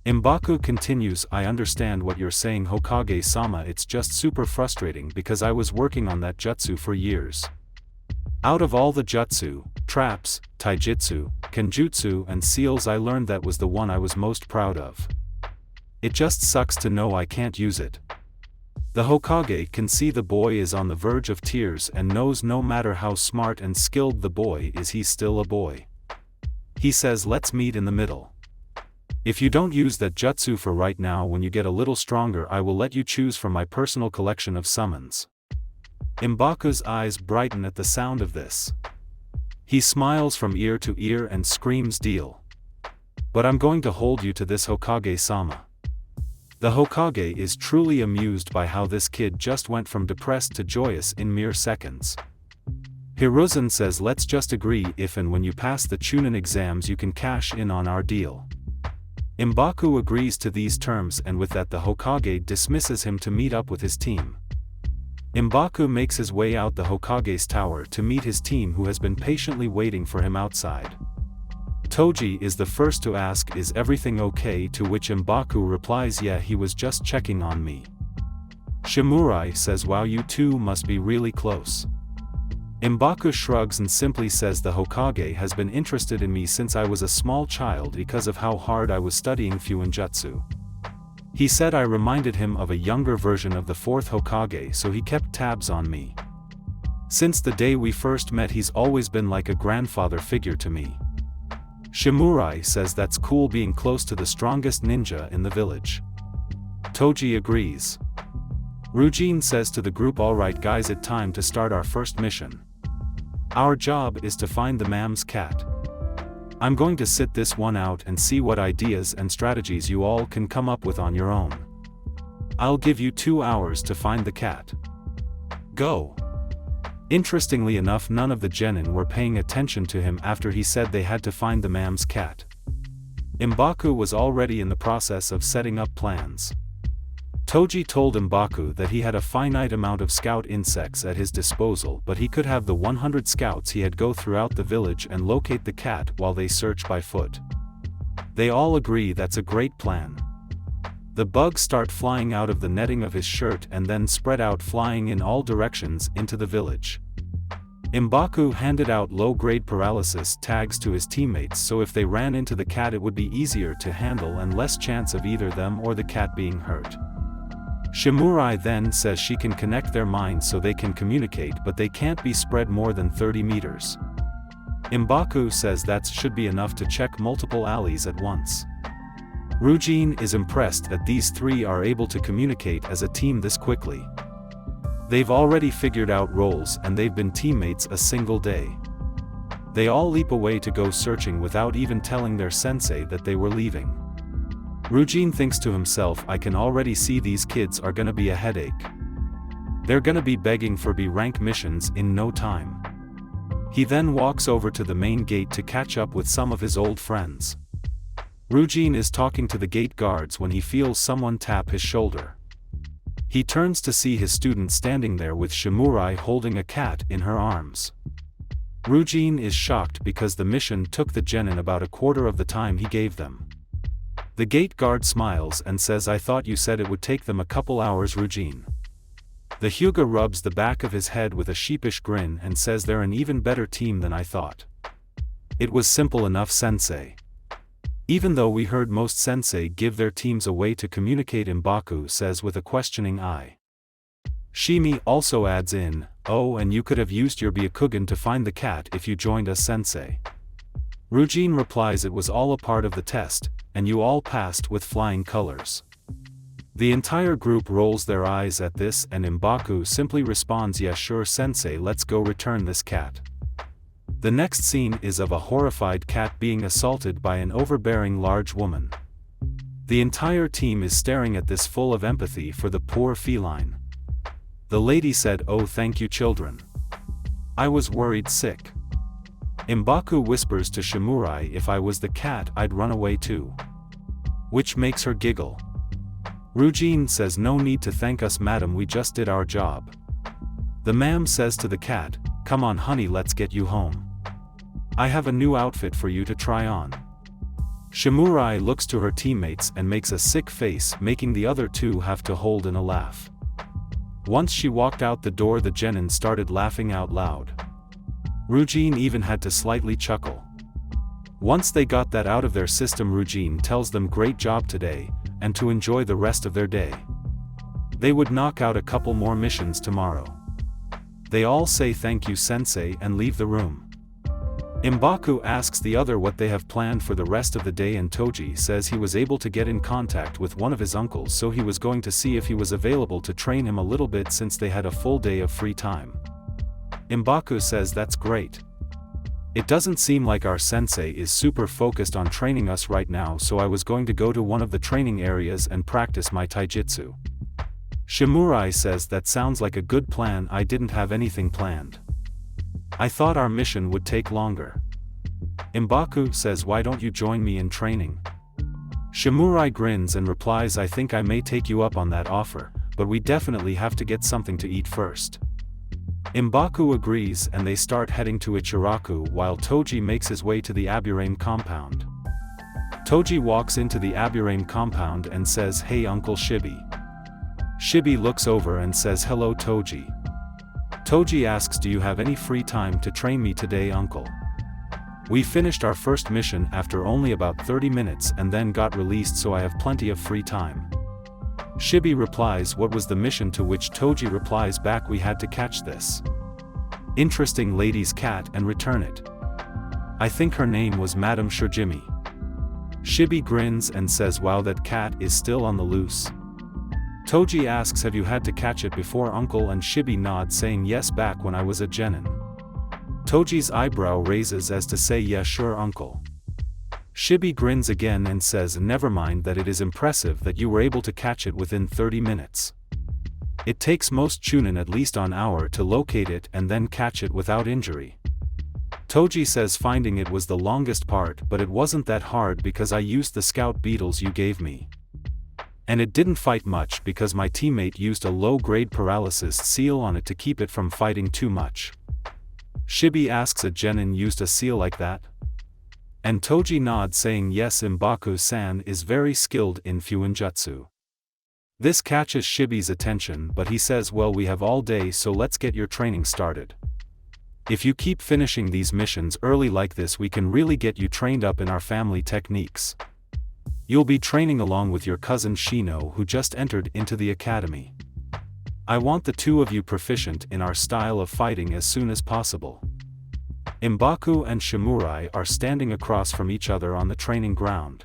Embaku continues, "I understand what you're saying, Hokage-sama, it's just super frustrating because I was working on that jutsu for years. Out of all the jutsu, traps, taijutsu, kenjutsu and seals, I learned that was the one I was most proud of. It just sucks to know I can't use it." The Hokage can see the boy is on the verge of tears and knows no matter how smart and skilled the boy is, he's still a boy. He says, "Let's meet in the middle. If you don't use that jutsu for right now, when you get a little stronger I will let you choose from my personal collection of summons." Embaku's eyes brighten at the sound of this. He smiles from ear to ear and screams, "Deal. But I'm going to hold you to this, Hokage-sama." The Hokage is truly amused by how this kid just went from depressed to joyous in mere seconds. Hiruzen says, "Let's just agree if and when you pass the Chunin exams you can cash in on our deal." Embaku agrees to these terms, and with that the Hokage dismisses him to meet up with his team. Embaku makes his way out the Hokage's tower to meet his team, who has been patiently waiting for him outside. Toji is the first to ask, "Is everything okay?" to which Embaku replies, "Yeah, he was just checking on me." Shimurai says, "Wow, you two must be really close." Embaku shrugs and simply says, "The Hokage has been interested in me since I was a small child because of how hard I was studying Fuinjutsu. He said I reminded him of a younger version of the fourth Hokage, so he kept tabs on me. Since the day we first met he's always been like a grandfather figure to me." Shimurai says, "That's cool, being close to the strongest ninja in the village." Toji agrees. Ryujin says to the group, "Alright guys, it's time to start our first mission. Our job is to find the mam's cat. I'm going to sit this one out and see what ideas and strategies you all can come up with on your own. I'll give you 2 hours to find the cat. Go. Interestingly enough, none of the genin were paying attention to him after he said they had to find the mam's cat. Embaku was already in the process of setting up plans. Toji told Embaku that he had a finite amount of scout insects at his disposal, but he could have the 100 scouts he had go throughout the village and locate the cat while they search by foot. They all agree that's a great plan. The bugs start flying out of the netting of his shirt and then spread out, flying in all directions into the village. Embaku handed out low-grade paralysis tags to his teammates, so if they ran into the cat it would be easier to handle and less chance of either them or the cat being hurt. Shimurai then says she can connect their minds so they can communicate, but they can't be spread more than 30 meters. Embaku says that should be enough to check multiple alleys at once. Ryujin is impressed that these three are able to communicate as a team this quickly. They've already figured out roles and they've been teammates a single day. They all leap away to go searching without even telling their sensei that they were leaving. Ryujin thinks to himself, I can already see these kids are gonna be a headache. They're gonna be begging for B-rank missions in no time. He then walks over to the main gate to catch up with some of his old friends. Ryujin is talking to the gate guards when he feels someone tap his shoulder. He turns to see his student standing there with Shimurai holding a cat in her arms. Ryujin is shocked because the mission took the genin about a quarter of the time he gave them. The gate guard smiles and says, I thought you said it would take them a couple hours, Ryujin. The Hyuga rubs the back of his head with a sheepish grin and says, they're an even better team than I thought. It was simple enough, sensei. Even though we heard most sensei give their teams a way to communicate, Embaku says with a questioning eye. Shimi also adds in, oh, and you could have used your Byakugan to find the cat if you joined us, sensei. Ryujin replies, it was all a part of the test, and you all passed with flying colors. The entire group rolls their eyes at this and Embaku simply responds, yeah sure sensei, let's go return this cat. The next scene is of a horrified cat being assaulted by an overbearing large woman. The entire team is staring at this, full of empathy for the poor feline. The lady said, oh thank you children. I was worried sick. Embaku whispers to Shimurai, if I was the cat I'd run away too. Which makes her giggle. Ryujin says, no need to thank us madam, we just did our job. The ma'am says to the cat, come on honey, let's get you home. I have a new outfit for you to try on. Shimurai looks to her teammates and makes a sick face, making the other two have to hold in a laugh. Once she walked out the door, the genin started laughing out loud. Ryujin even had to slightly chuckle. Once they got that out of their system, Ryujin tells them great job today, and to enjoy the rest of their day. They would knock out a couple more missions tomorrow. They all say thank you sensei and leave the room. Embaku asks the other what they have planned for the rest of the day, and Toji says he was able to get in contact with one of his uncles, so he was going to see if he was available to train him a little bit since they had a full day of free time. Embaku says that's great. It doesn't seem like our sensei is super focused on training us right now, so I was going to go to one of the training areas and practice my taijutsu. Shimurai says that sounds like a good plan, I didn't have anything planned. I thought our mission would take longer. Embaku says, why don't you join me in training? Shimurai grins and replies, I think I may take you up on that offer, but we definitely have to get something to eat first. Embaku agrees and they start heading to Ichiraku while Toji makes his way to the Aburame compound. Toji walks into the Aburame compound and says, hey Uncle Shibi. Shibi looks over and says, hello Toji. Toji asks, do you have any free time to train me today, uncle? We finished our first mission after only about 30 minutes and then got released, so I have plenty of free time. Shibi replies, what was the mission? To which Toji replies back, we had to catch this interesting lady's cat and return it. I think her name was Madame Shirjimi. Shibi grins and says, wow, that cat is still on the loose. Toji asks, have you had to catch it before, uncle? And Shibi nods, saying yes, back when I was a genin. Toji's eyebrow raises as to say, yeah sure uncle. Shibi grins again and says, never mind that, it is impressive that you were able to catch it within 30 minutes. It takes most chunin at least an hour to locate it and then catch it without injury. Toji says finding it was the longest part, but it wasn't that hard because I used the scout beetles you gave me. And it didn't fight much because my teammate used a low-grade paralysis seal on it to keep it from fighting too much. Shibi asks, a genin used a seal like that? And Toji nods saying yes, Embaku-san is very skilled in fuinjutsu. This catches Shibi's attention, but he says, well, we have all day, so let's get your training started. If you keep finishing these missions early like this, we can really get you trained up in our family techniques. You'll be training along with your cousin Shino, who just entered into the academy. I want the two of you proficient in our style of fighting as soon as possible. Embaku and Shimurai are standing across from each other on the training ground.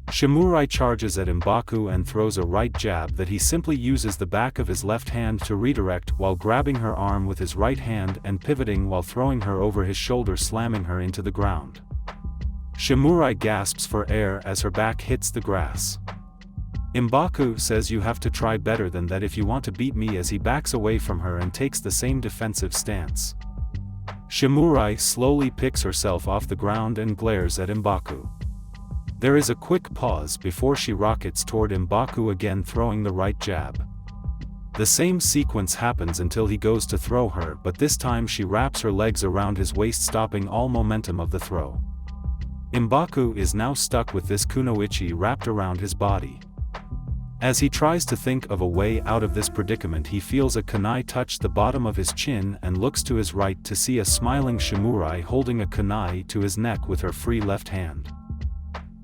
Shimurai charges at Embaku and throws a right jab that he simply uses the back of his left hand to redirect while grabbing her arm with his right hand and pivoting while throwing her over his shoulder, slamming her into the ground. Shimurai gasps for air as her back hits the grass. Embaku says, you have to try better than that if you want to beat me, as he backs away from her and takes the same defensive stance. Shimurai slowly picks herself off the ground and glares at Embaku. There is a quick pause before she rockets toward Embaku again, throwing the right jab. The same sequence happens until he goes to throw her, but this time she wraps her legs around his waist, stopping all momentum of the throw. Embaku is now stuck with this kunoichi wrapped around his body. As he tries to think of a way out of this predicament, he feels a kunai touch the bottom of his chin and looks to his right to see a smiling Shimurai holding a kunai to his neck with her free left hand.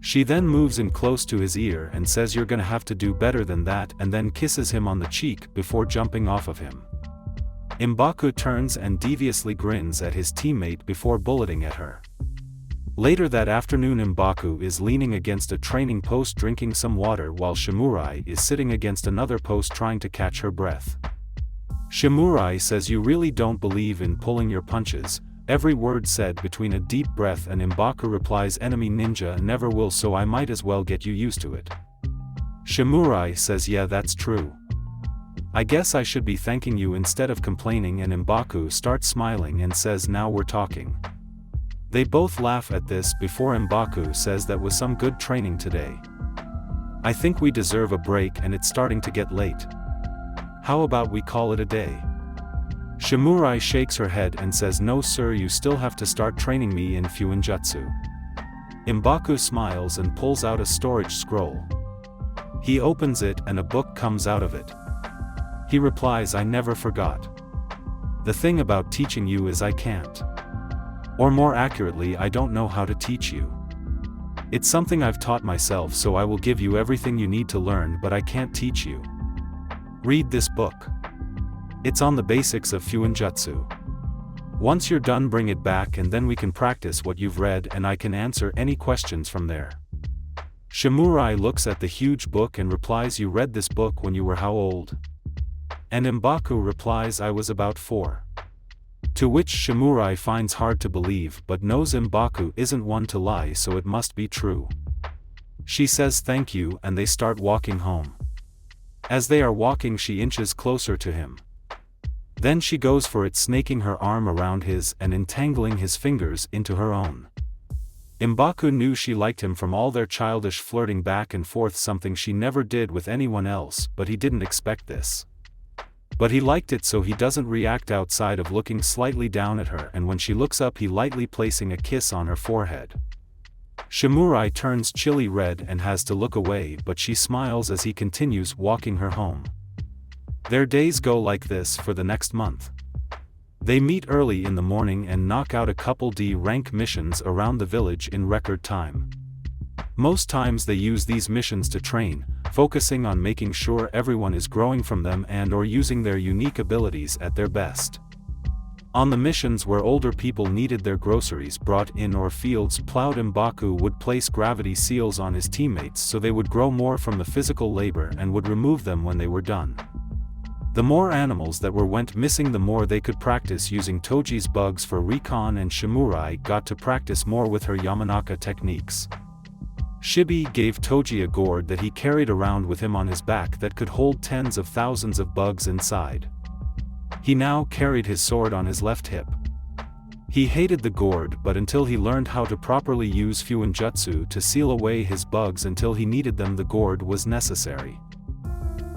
She then moves in close to his ear and says, you're gonna have to do better than that, and then kisses him on the cheek before jumping off of him. Embaku turns and deviously grins at his teammate before bulleting at her. Later that afternoon, Embaku is leaning against a training post drinking some water while Shimurai is sitting against another post trying to catch her breath. Shimurai says, you really don't believe in pulling your punches, every word said between a deep breath, and Embaku replies, enemy ninja never will, so I might as well get you used to it. Shimurai says, yeah, that's true. I guess I should be thanking you instead of complaining, and Embaku starts smiling and says, now we're talking. They both laugh at this before Embaku says, that was some good training today. I think we deserve a break and it's starting to get late. How about we call it a day? Shimurai shakes her head and says, no sir, you still have to start training me in fuinjutsu. Embaku smiles and pulls out a storage scroll. He opens it and a book comes out of it. He replies, I never forgot. The thing about teaching you is I can't. Or more accurately, I don't know how to teach you. It's something I've taught myself, so I will give you everything you need to learn, but I can't teach you. Read this book. It's on the basics of fuinjutsu. Once you're done, bring it back and then we can practice what you've read and I can answer any questions from there. Shimurai looks at the huge book and replies, you read this book when you were how old? And Embaku replies, I was about 4. To which Shimurai finds hard to believe but knows Embaku isn't one to lie, so it must be true. She says thank you and they start walking home. As they are walking, she inches closer to him. Then she goes for it, snaking her arm around his and entangling his fingers into her own. Embaku knew she liked him from all their childish flirting back and forth, something she never did with anyone else, but he didn't expect this. But he liked it, so he doesn't react outside of looking slightly down at her, and when she looks up he lightly placing a kiss on her forehead. Shimurai turns chilly red and has to look away, but she smiles as he continues walking her home. Their days go like this for the next month. They meet early in the morning and knock out a couple D-rank missions around the village in record time. Most times they use these missions to train, focusing on making sure everyone is growing from them and or using their unique abilities at their best. On the missions where older people needed their groceries brought in or fields plowed, Embaku would place gravity seals on his teammates so they would grow more from the physical labor and would remove them when they were done. The more animals that went missing, the more they could practice using Toji's bugs for recon, and Shimurai got to practice more with her Yamanaka techniques. Shibi gave Toji a gourd that he carried around with him on his back that could hold tens of thousands of bugs inside. He now carried his sword on his left hip. He hated the gourd, but until he learned how to properly use Fuinjutsu to seal away his bugs until he needed them, the gourd was necessary.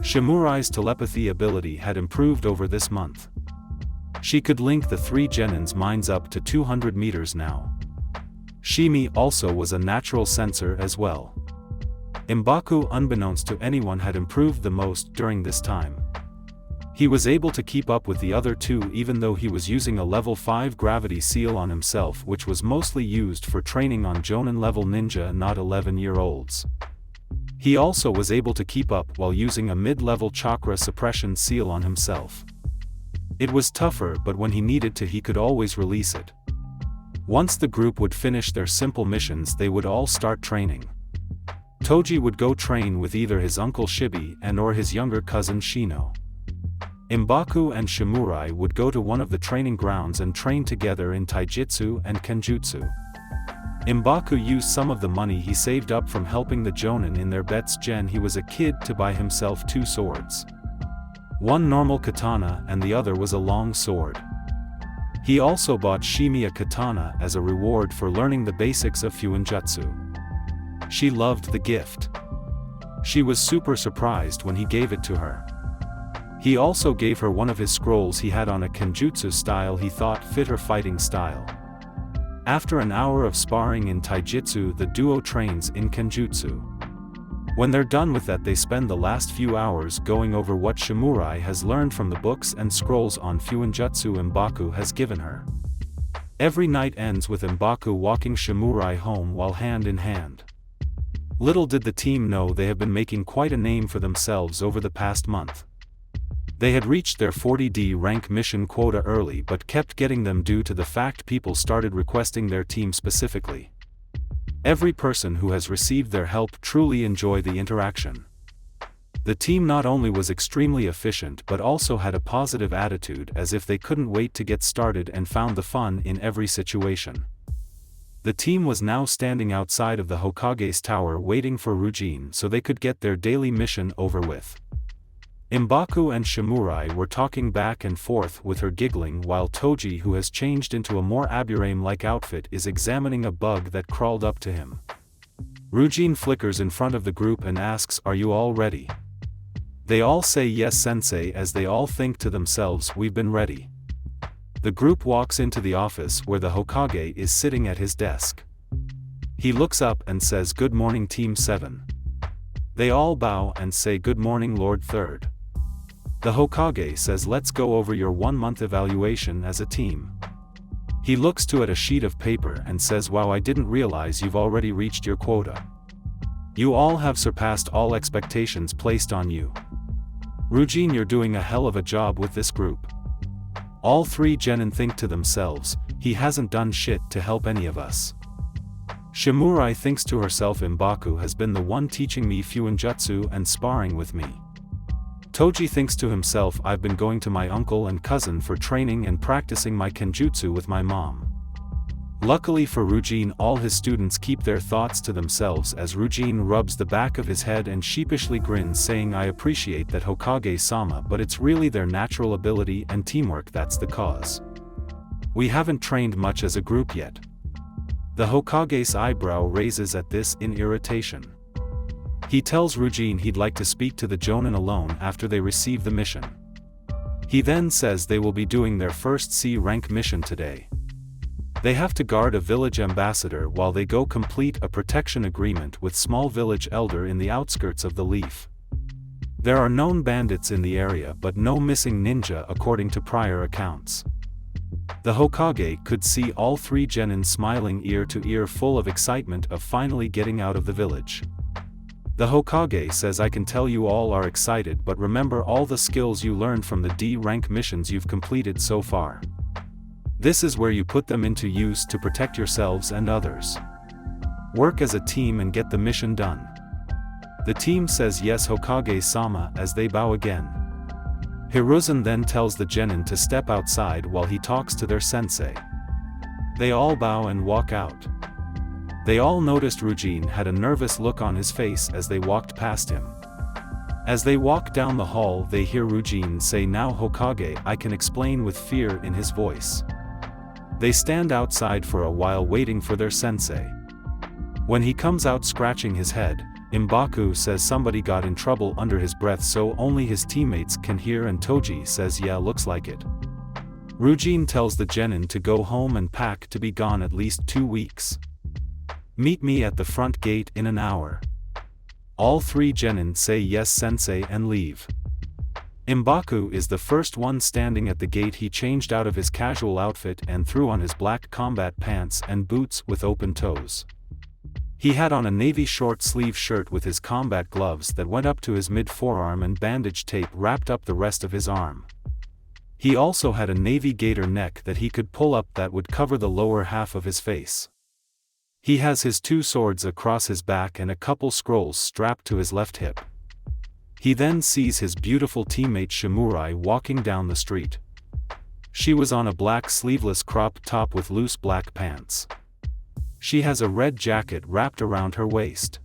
Shimurai's telepathy ability had improved over this month. She could link the three genins' minds up to 200 meters now. Shimi also was a natural sensor as well. Embaku, unbeknownst to anyone, had improved the most during this time. He was able to keep up with the other two even though he was using a level 5 gravity seal on himself, which was mostly used for training on Jonin level ninja, not 11-year-olds. He also was able to keep up while using a mid-level chakra suppression seal on himself. It was tougher, but when he needed to he could always release it. Once the group would finish their simple missions, they would all start training. Toji would go train with either his uncle Shibi and/or his younger cousin Shino. Embaku and Shimurai would go to one of the training grounds and train together in taijutsu and kenjutsu. Embaku used some of the money he saved up from helping the Jonin in their bets when he was a kid to buy himself 2 swords. One normal katana and the other was a long sword. He also bought Shimi a katana as a reward for learning the basics of Fuinjutsu. She loved the gift. She was super surprised when he gave it to her. He also gave her one of his scrolls he had on a kenjutsu style he thought fit her fighting style. After an hour of sparring in taijutsu, the duo trains in kenjutsu. When they're done with that, they spend the last few hours going over what Shimurai has learned from the books and scrolls on Fuinjutsu Embaku has given her. Every night ends with Embaku walking Shimurai home while hand in hand. Little did the team know they have been making quite a name for themselves over the past month. They had reached their 40D rank mission quota early but kept getting them due to the fact people started requesting their team specifically. Every person who has received their help truly enjoy the interaction. The team not only was extremely efficient but also had a positive attitude, as if they couldn't wait to get started and found the fun in every situation. The team was now standing outside of the Hokage's tower waiting for Ryujin so they could get their daily mission over with. Embaku and Shimurai were talking back and forth with her, giggling, while Toji, who has changed into a more Aburame-like outfit, is examining a bug that crawled up to him. Ryujin flickers in front of the group and asks, "Are you all ready?" They all say yes sensei, as they all think to themselves, "We've been ready." The group walks into the office where the Hokage is sitting at his desk. He looks up and says, "Good morning Team 7. They all bow and say, "Good morning Lord 3rd. The Hokage says, "Let's go over your 1-month evaluation as a team." He looks at a sheet of paper and says, "Wow, I didn't realize you've already reached your quota. You all have surpassed all expectations placed on you. Ryujin, you're doing a hell of a job with this group." All 3 genin think to themselves, "He hasn't done shit to help any of us." Shimurai thinks to herself, "Embaku has been the one teaching me Fuinjutsu and sparring with me." Toji thinks to himself, "I've been going to my uncle and cousin for training and practicing my kenjutsu with my mom." Luckily for Ryujin, all his students keep their thoughts to themselves as Ryujin rubs the back of his head and sheepishly grins, saying, "I appreciate that, Hokage-sama, but it's really their natural ability and teamwork that's the cause. We haven't trained much as a group yet." The Hokage's eyebrow raises at this in irritation. He tells Ryujin he'd like to speak to the Jonin alone after they receive the mission. He then says they will be doing their first C-rank mission today. They have to guard a village ambassador while they go complete a protection agreement with small village elder in the outskirts of the Leaf. There are known bandits in the area but no missing ninja according to prior accounts. The Hokage could see all 3 genin smiling ear to ear, full of excitement of finally getting out of the village. The Hokage says, "I can tell you all are excited, but remember all the skills you learned from the D-rank missions you've completed so far. This is where you put them into use to protect yourselves and others. Work as a team and get the mission done." The team says yes Hokage-sama as they bow again. Hiruzen then tells the genin to step outside while he talks to their sensei. They all bow and walk out. They all noticed Rujin had a nervous look on his face as they walked past him. As they walk down the hall, they hear Rujin say, "Now Hokage," I can explain, with fear in his voice. They stand outside for a while waiting for their sensei. When he comes out scratching his head, Embaku says somebody got in trouble under his breath so only his teammates can hear, and Toji says yeah, looks like it. Rujin tells the genin to go home and pack to be gone at least 2 weeks. Meet me at the front gate in an hour. All 3 genin say yes sensei and leave. Embaku is the first one standing at the gate. He changed out of his casual outfit and threw on his black combat pants and boots with open toes. He had on a navy short-sleeve shirt with his combat gloves that went up to his mid-forearm and bandage tape wrapped up the rest of his arm. He also had a navy gaiter neck that he could pull up that would cover the lower half of his face. He has his 2 swords across his back and a couple scrolls strapped to his left hip. He then sees his beautiful teammate Shimurai walking down the street. She was on a black sleeveless crop top with loose black pants. She has a red jacket wrapped around her waist,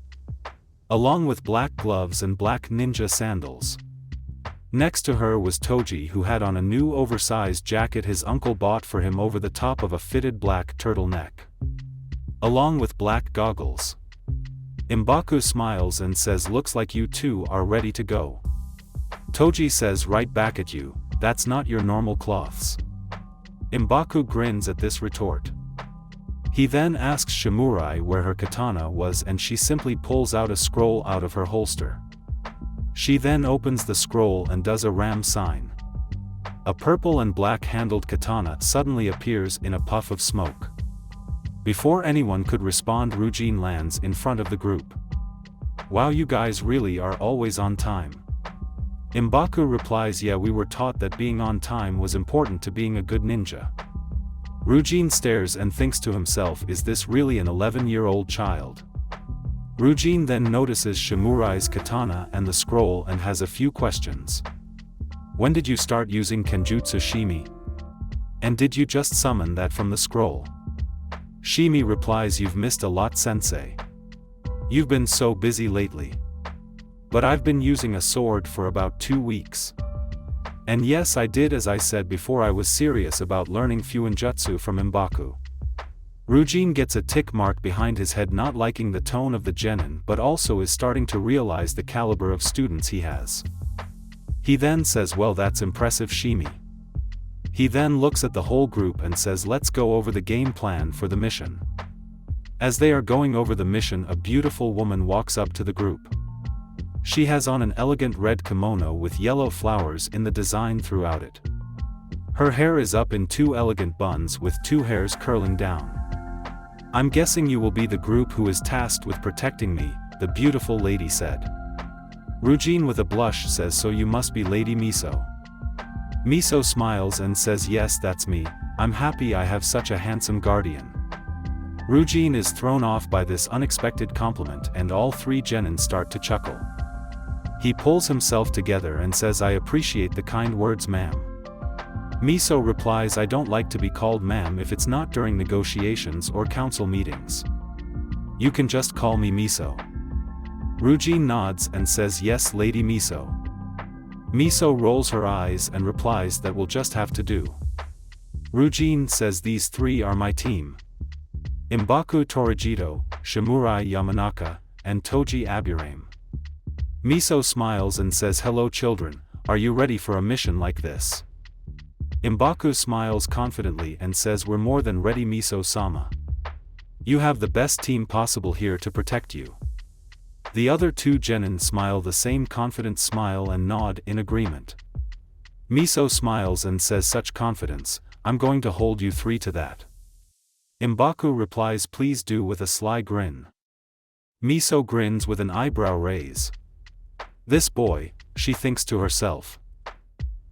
along with black gloves and black ninja sandals. Next to her was Toji, who had on a new oversized jacket his uncle bought for him over the top of a fitted black turtleneck, along with black goggles. Embaku smiles and says, "Looks like you two are ready to go." Toji says, "Right back at you, that's not your normal cloths." Embaku grins at this retort. He then asks Shimurai where her katana was and she simply pulls out a scroll out of her holster. She then opens the scroll and does a ram sign. A purple and black handled katana suddenly appears in a puff of smoke. Before anyone could respond, Rujin lands in front of the group. "Wow, you guys really are always on time." Embaku replies, "Yeah, we were taught that being on time was important to being a good ninja." Rujin stares and thinks to himself, is this really an 11-year-old child? Rujin then notices Shimurai's katana and the scroll and has a few questions. "When did you start using Kenjutsu Shimi? And did you just summon that from the scroll?" Shimi replies, "You've missed a lot, sensei. You've been so busy lately. But I've been using a sword for about 2 weeks. And yes, I did as I said before, I was serious about learning Fuinjutsu from Embaku." Rujin gets a tick mark behind his head, not liking the tone of the genin, but also is starting to realize the caliber of students he has. He then says, "Well, that's impressive, Shimi." He then looks at the whole group and says, "Let's go over the game plan for the mission." As they are going over the mission, a beautiful woman walks up to the group. She has on an elegant red kimono with yellow flowers in the design throughout it. Her hair is up in 2 elegant buns with 2 hairs curling down. "I'm guessing you will be the group who is tasked with protecting me," the beautiful lady said. Rujin with a blush says, "So you must be Lady Miso." Miso smiles and says, "Yes, that's me. I'm happy I have such a handsome guardian." Rujin is thrown off by this unexpected compliment and all 3 genin start to chuckle. He pulls himself together and says, "I appreciate the kind words, ma'am." Miso replies, "I don't like to be called ma'am if it's not during negotiations or council meetings. You can just call me Miso." Rujin nods and says, "Yes, Lady Miso." Miso rolls her eyes and replies, "That will just have to do." Rujin says, "These 3 are my team: Embaku Torigeto, Shimurai Yamanaka, and Toji Aburame." Miso smiles and says, "Hello children, are you ready for a mission like this?" Embaku smiles confidently and says, "We're more than ready, Miso-sama. You have the best team possible here to protect you." The other 2 genin smile the same confident smile and nod in agreement. Miso smiles and says, "Such confidence, I'm going to hold you 3 to that." Embaku replies, "Please do," with a sly grin. Miso grins with an eyebrow raise. "This boy," she thinks to herself.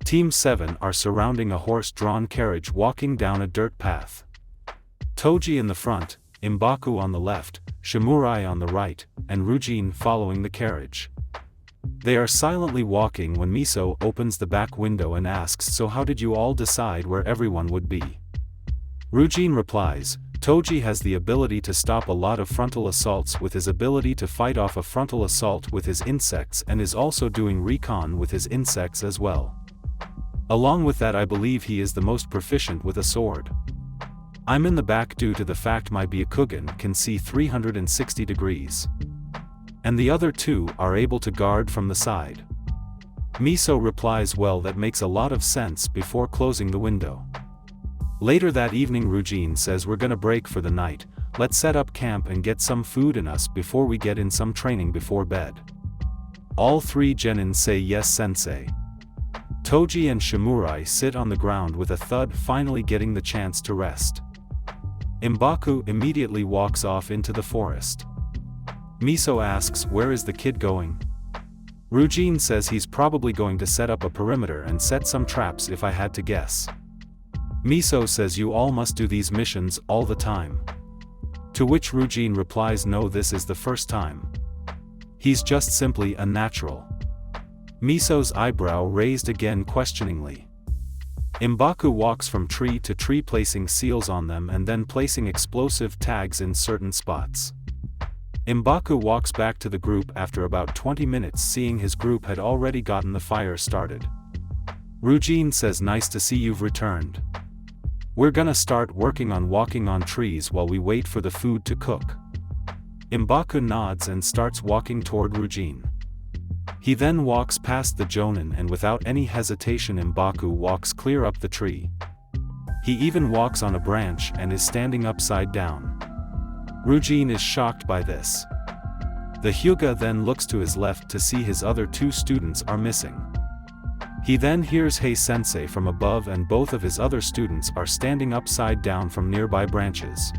Team 7 are surrounding a horse-drawn carriage walking down a dirt path. Toji in the front, Embaku on the left, Shimurai on the right, and Rujin following the carriage. They are silently walking when Miso opens the back window and asks, "So how did you all decide where everyone would be?" Rujin replies, Toji has the ability to stop a lot of frontal assaults with his ability to fight off a frontal assault with his insects, and is also doing recon with his insects as well. Along with that, I believe he is the most proficient with a sword. I'm in the back due to the fact my Byakugan can see 360 degrees. And the other two are able to guard from the side. Miso replies, well, that makes a lot of sense, before closing the window. Later that evening, Ryujin says, we're gonna break for the night, let's set up camp and get some food in us before we get in some training before bed. All three genin say yes sensei. Toji and Shimurai sit on the ground with a thud, finally getting the chance to rest. Embaku immediately walks off into the forest. Miso asks, where is the kid going? Ryujin says he's probably going to set up a perimeter and set some traps if I had to guess. Miso says, you all must do these missions all the time. To which Ryujin replies, no, this is the first time. He's just simply a natural. Miso's eyebrow raised again questioningly. Embaku walks from tree to tree, placing seals on them and then placing explosive tags in certain spots. Embaku walks back to the group after about 20 minutes, seeing his group had already gotten the fire started. Ryujin says, nice to see you've returned. We're gonna start working on walking on trees while we wait for the food to cook. Embaku nods and starts walking toward Ryujin. He then walks past the jonin, and without any hesitation Embaku walks clear up the tree. He even walks on a branch and is standing upside down. Ryujin is shocked by this. The Hyuga then looks to his left to see his other two students are missing. He then hears Hey Sensei from above, and both of his other students are standing upside down from nearby branches.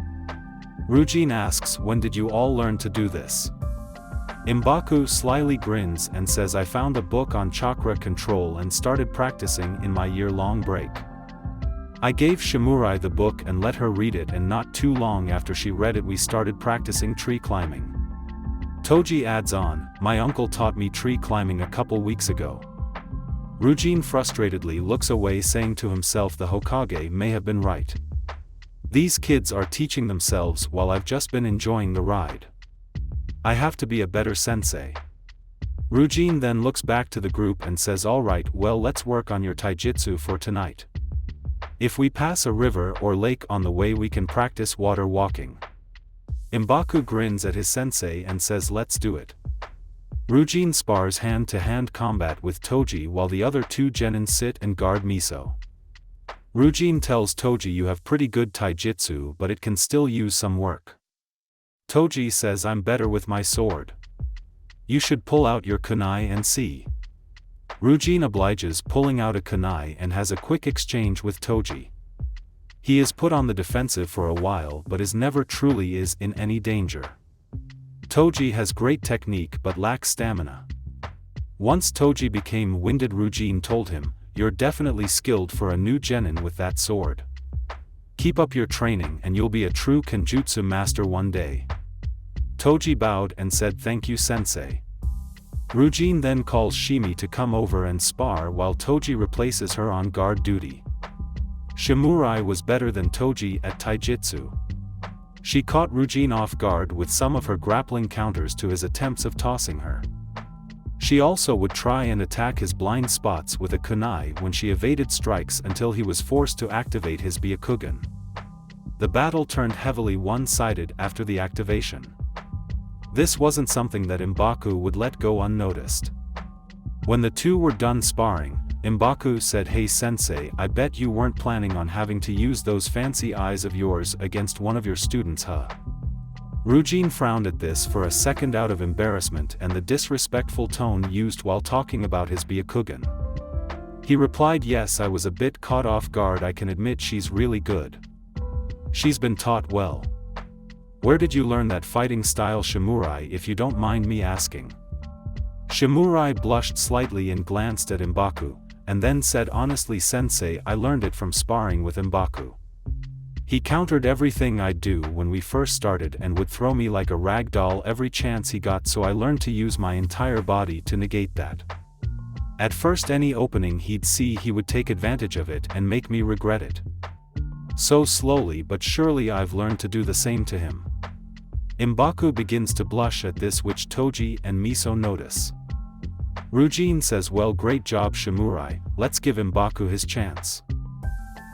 Ryujin asks, when did you all learn to do this? Embaku slyly grins and says, I found a book on chakra control and started practicing in my year-long break. I gave Shimurai the book and let her read it, and not too long after she read it we started practicing tree climbing. Toji adds on, my uncle taught me tree climbing a couple weeks ago. Ryujin frustratedly looks away, saying to himself, the Hokage may have been right. These kids are teaching themselves while I've just been enjoying the ride. I have to be a better sensei. Ryujin then looks back to the group and says, alright, well, let's work on your taijutsu for tonight. If we pass a river or lake on the way we can practice water walking. Embaku grins at his sensei and says, let's do it. Ryujin spars hand-to-hand combat with Toji while the other two genin sit and guard Miso. Ryujin tells Toji, you have pretty good taijutsu, but it can still use some work. Toji says, I'm better with my sword. You should pull out your kunai and see. Ryujin obliges, pulling out a kunai, and has a quick exchange with Toji. He is put on the defensive for a while but is never truly in any danger. Toji has great technique but lacks stamina. Once Toji became winded, Ryujin told him, you're definitely skilled for a new genin with that sword. Keep up your training and you'll be a true kenjutsu master one day. Toji bowed and said, thank you sensei. Ryujin then calls Shimi to come over and spar while Toji replaces her on guard duty. Shimurai was better than Toji at taijutsu. She caught Ryujin off guard with some of her grappling counters to his attempts of tossing her. She also would try and attack his blind spots with a kunai when she evaded strikes until he was forced to activate his Byakugan. The battle turned heavily one-sided after the activation. This wasn't something that Embaku would let go unnoticed. When the two were done sparring, Embaku said, hey sensei, I bet you weren't planning on having to use those fancy eyes of yours against one of your students, huh? Ryujin frowned at this for a second out of embarrassment and the disrespectful tone used while talking about his Byakugan. He replied, yes, I was a bit caught off guard, I can admit she's really good. She's been taught well. Where did you learn that fighting style, Shimurai, if you don't mind me asking? Shimurai blushed slightly and glanced at Embaku, and then said, honestly sensei, I learned it from sparring with Embaku. He countered everything I'd do when we first started and would throw me like a rag doll every chance he got, so I learned to use my entire body to negate that. At first any opening he'd see he would take advantage of it and make me regret it. So slowly but surely I've learned to do the same to him. Embaku begins to blush at this, which Toji and Miso notice. Ryujin says, well, great job Shimurai, let's give Embaku his chance.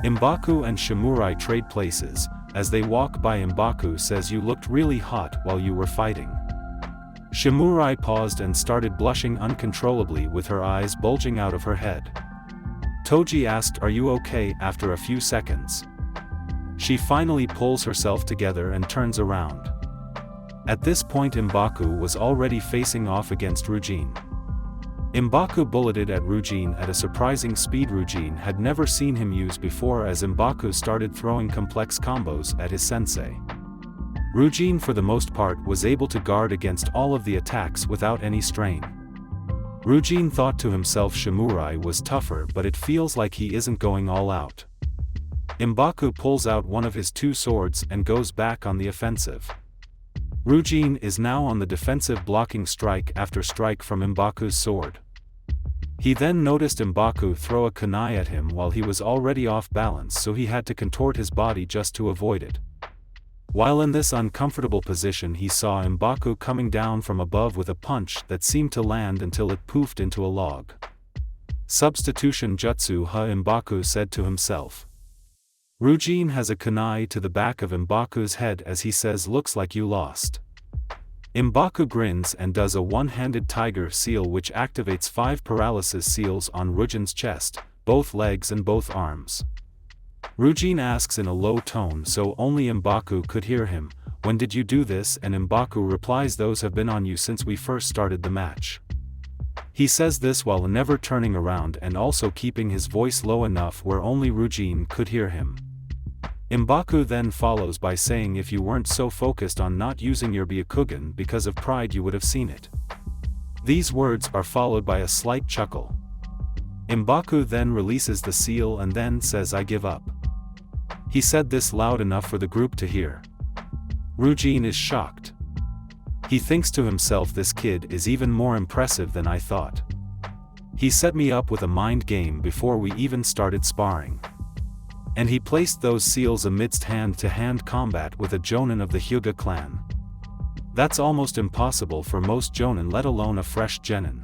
Embaku and Shimurai trade places. As they walk by, Embaku says, you looked really hot while you were fighting. Shimurai paused and started blushing uncontrollably with her eyes bulging out of her head. Toji asked, are you okay? After a few seconds, she finally pulls herself together and turns around. At this point Embaku was already facing off against Ryujin. Embaku bulleted at Ryujin at a surprising speed Ryujin had never seen him use before, as Embaku started throwing complex combos at his sensei. Ryujin for the most part was able to guard against all of the attacks without any strain. Ryujin thought to himself, Shimurai was tougher, but it feels like he isn't going all out. Embaku pulls out one of his two swords and goes back on the offensive. Ryujin is now on the defensive, blocking strike after strike from Embaku's sword. He then noticed Embaku throw a kunai at him while he was already off balance, so he had to contort his body just to avoid it. While in this uncomfortable position, he saw Embaku coming down from above with a punch that seemed to land until it poofed into a log. Substitution jutsu, Embaku said to himself. Ryujin has a kunai to the back of Embaku's head as he says, looks like you lost. Embaku grins and does a one-handed tiger seal, which activates 5 paralysis seals on Ryujin's chest, both legs and both arms. Ryujin asks in a low tone so only Embaku could hear him, when did you do this? And Embaku replies, those have been on you since we first started the match. He says this while never turning around and also keeping his voice low enough where only Ryujin could hear him. Embaku then follows by saying, if you weren't so focused on not using your Byakugan because of pride, you would have seen it. These words are followed by a slight chuckle. Embaku then releases the seal and then says, I give up. He said this loud enough for the group to hear. Ryujin is shocked. He thinks to himself, this kid is even more impressive than I thought. He set me up with a mind game before we even started sparring. And he placed those seals amidst hand-to-hand combat with a jonin of the Hyuga clan. That's almost impossible for most jonin, let alone a fresh genin.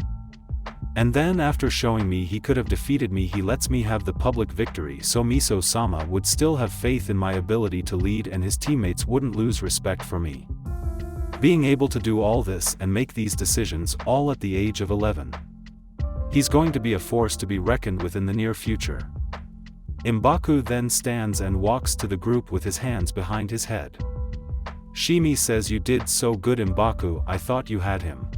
And then after showing me he could have defeated me, he lets me have the public victory so Miso-sama would still have faith in my ability to lead and his teammates wouldn't lose respect for me. Being able to do all this and make these decisions all at the age of 11. He's going to be a force to be reckoned with in the near future. Embaku then stands and walks to the group with his hands behind his head. Shimi says, you did so good Embaku, I thought you had him.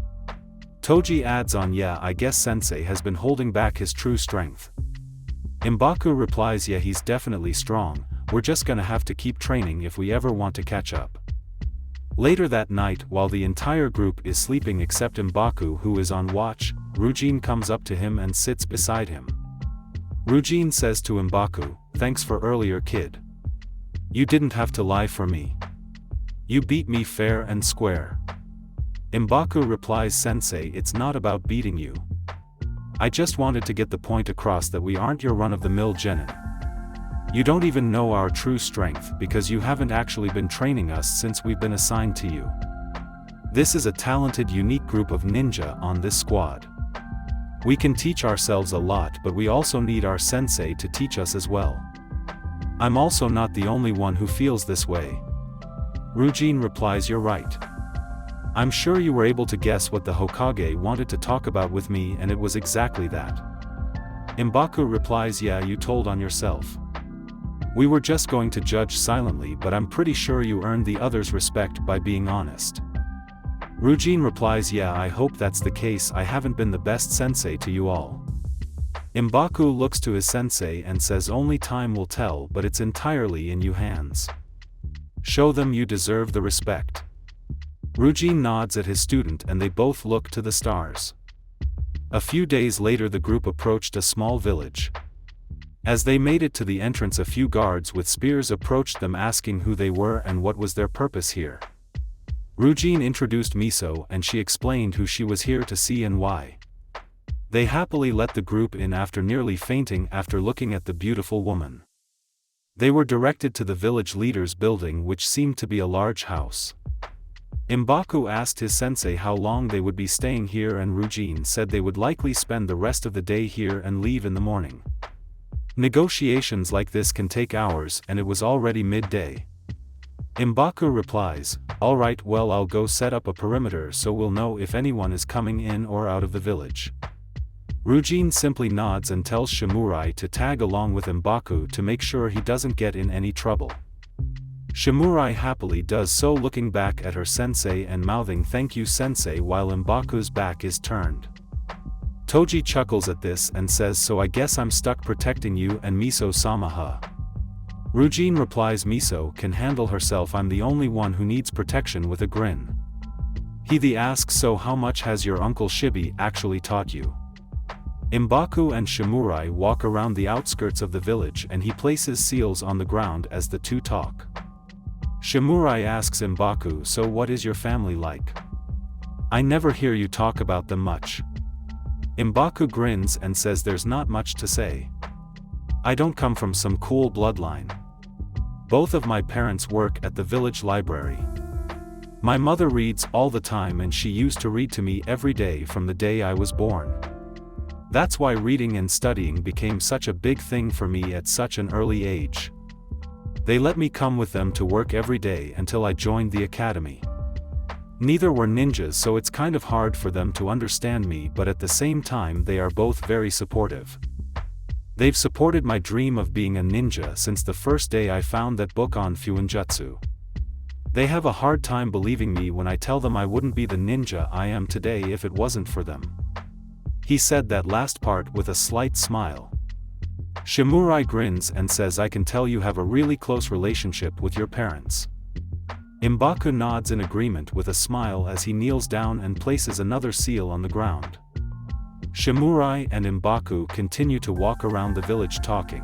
Toji adds on, yeah, I guess sensei has been holding back his true strength. Embaku replies, yeah, he's definitely strong, we're just gonna have to keep training if we ever want to catch up. Later that night, while the entire group is sleeping except Embaku who is on watch, Ryujin comes up to him and sits beside him. Ryujin says to Embaku, thanks for earlier, kid. You didn't have to lie for me. You beat me fair and square. Embaku replies, sensei, it's not about beating you. I just wanted to get the point across that we aren't your run-of-the-mill genin. You don't even know our true strength because you haven't actually been training us since we've been assigned to you. This is a talented, unique group of ninja on this squad. We can teach ourselves a lot, but we also need our sensei to teach us as well. I'm also not the only one who feels this way. Ryujin replies, you're right. I'm sure you were able to guess what the Hokage wanted to talk about with me, and it was exactly that. Embaku replies, yeah, you told on yourself. We were just going to judge silently, but I'm pretty sure you earned the others' respect by being honest. Ryujin replies, yeah, I hope that's the case, I haven't been the best sensei to you all. Embaku looks to his sensei and says, only time will tell, but it's entirely in you hands. Show them you deserve the respect. Ryujin nods at his student and they both look to the stars. A few days later the group approached a small village. As they made it to the entrance, a few guards with spears approached them asking who they were and what was their purpose here. Ryujin introduced Miso and she explained who she was here to see and why. They happily let the group in after nearly fainting after looking at the beautiful woman. They were directed to the village leader's building, which seemed to be a large house. Embaku asked his sensei how long they would be staying here, and Rujin said they would likely spend the rest of the day here and leave in the morning. Negotiations like this can take hours, and it was already midday. Embaku replies, "Alright, well, I'll go set up a perimeter so we'll know if anyone is coming in or out of the village." Rujin simply nods and tells Shimurai to tag along with Embaku to make sure he doesn't get in any trouble. Shimurai happily does so, looking back at her sensei and mouthing "Thank you, sensei," while Embaku's back is turned. Toji chuckles at this and says, "So I guess I'm stuck protecting you and Miso-sama, huh?" Rujin replies Miso can handle herself, I'm the only one who needs protection, with a grin. He asks, "So how much has your uncle Shibi actually taught you?" Embaku and Shimurai walk around the outskirts of the village and he places seals on the ground as the two talk. Shimurai asks Embaku, "So what is your family like? I never hear you talk about them much." Embaku grins and says there's not much to say. I don't come from some cool bloodline. Both of my parents work at the village library. My mother reads all the time and she used to read to me every day from the day I was born. That's why reading and studying became such a big thing for me at such an early age. They let me come with them to work every day until I joined the academy. Neither were ninjas, so it's kind of hard for them to understand me, but at the same time they are both very supportive. They've supported my dream of being a ninja since the first day I found that book on Fuinjutsu. They have a hard time believing me when I tell them I wouldn't be the ninja I am today if it wasn't for them. He said that last part with a slight smile. Shimurai grins and says, "I can tell you have a really close relationship with your parents." Embaku nods in agreement with a smile as he kneels down and places another seal on the ground. Shimurai and Embaku continue to walk around the village talking.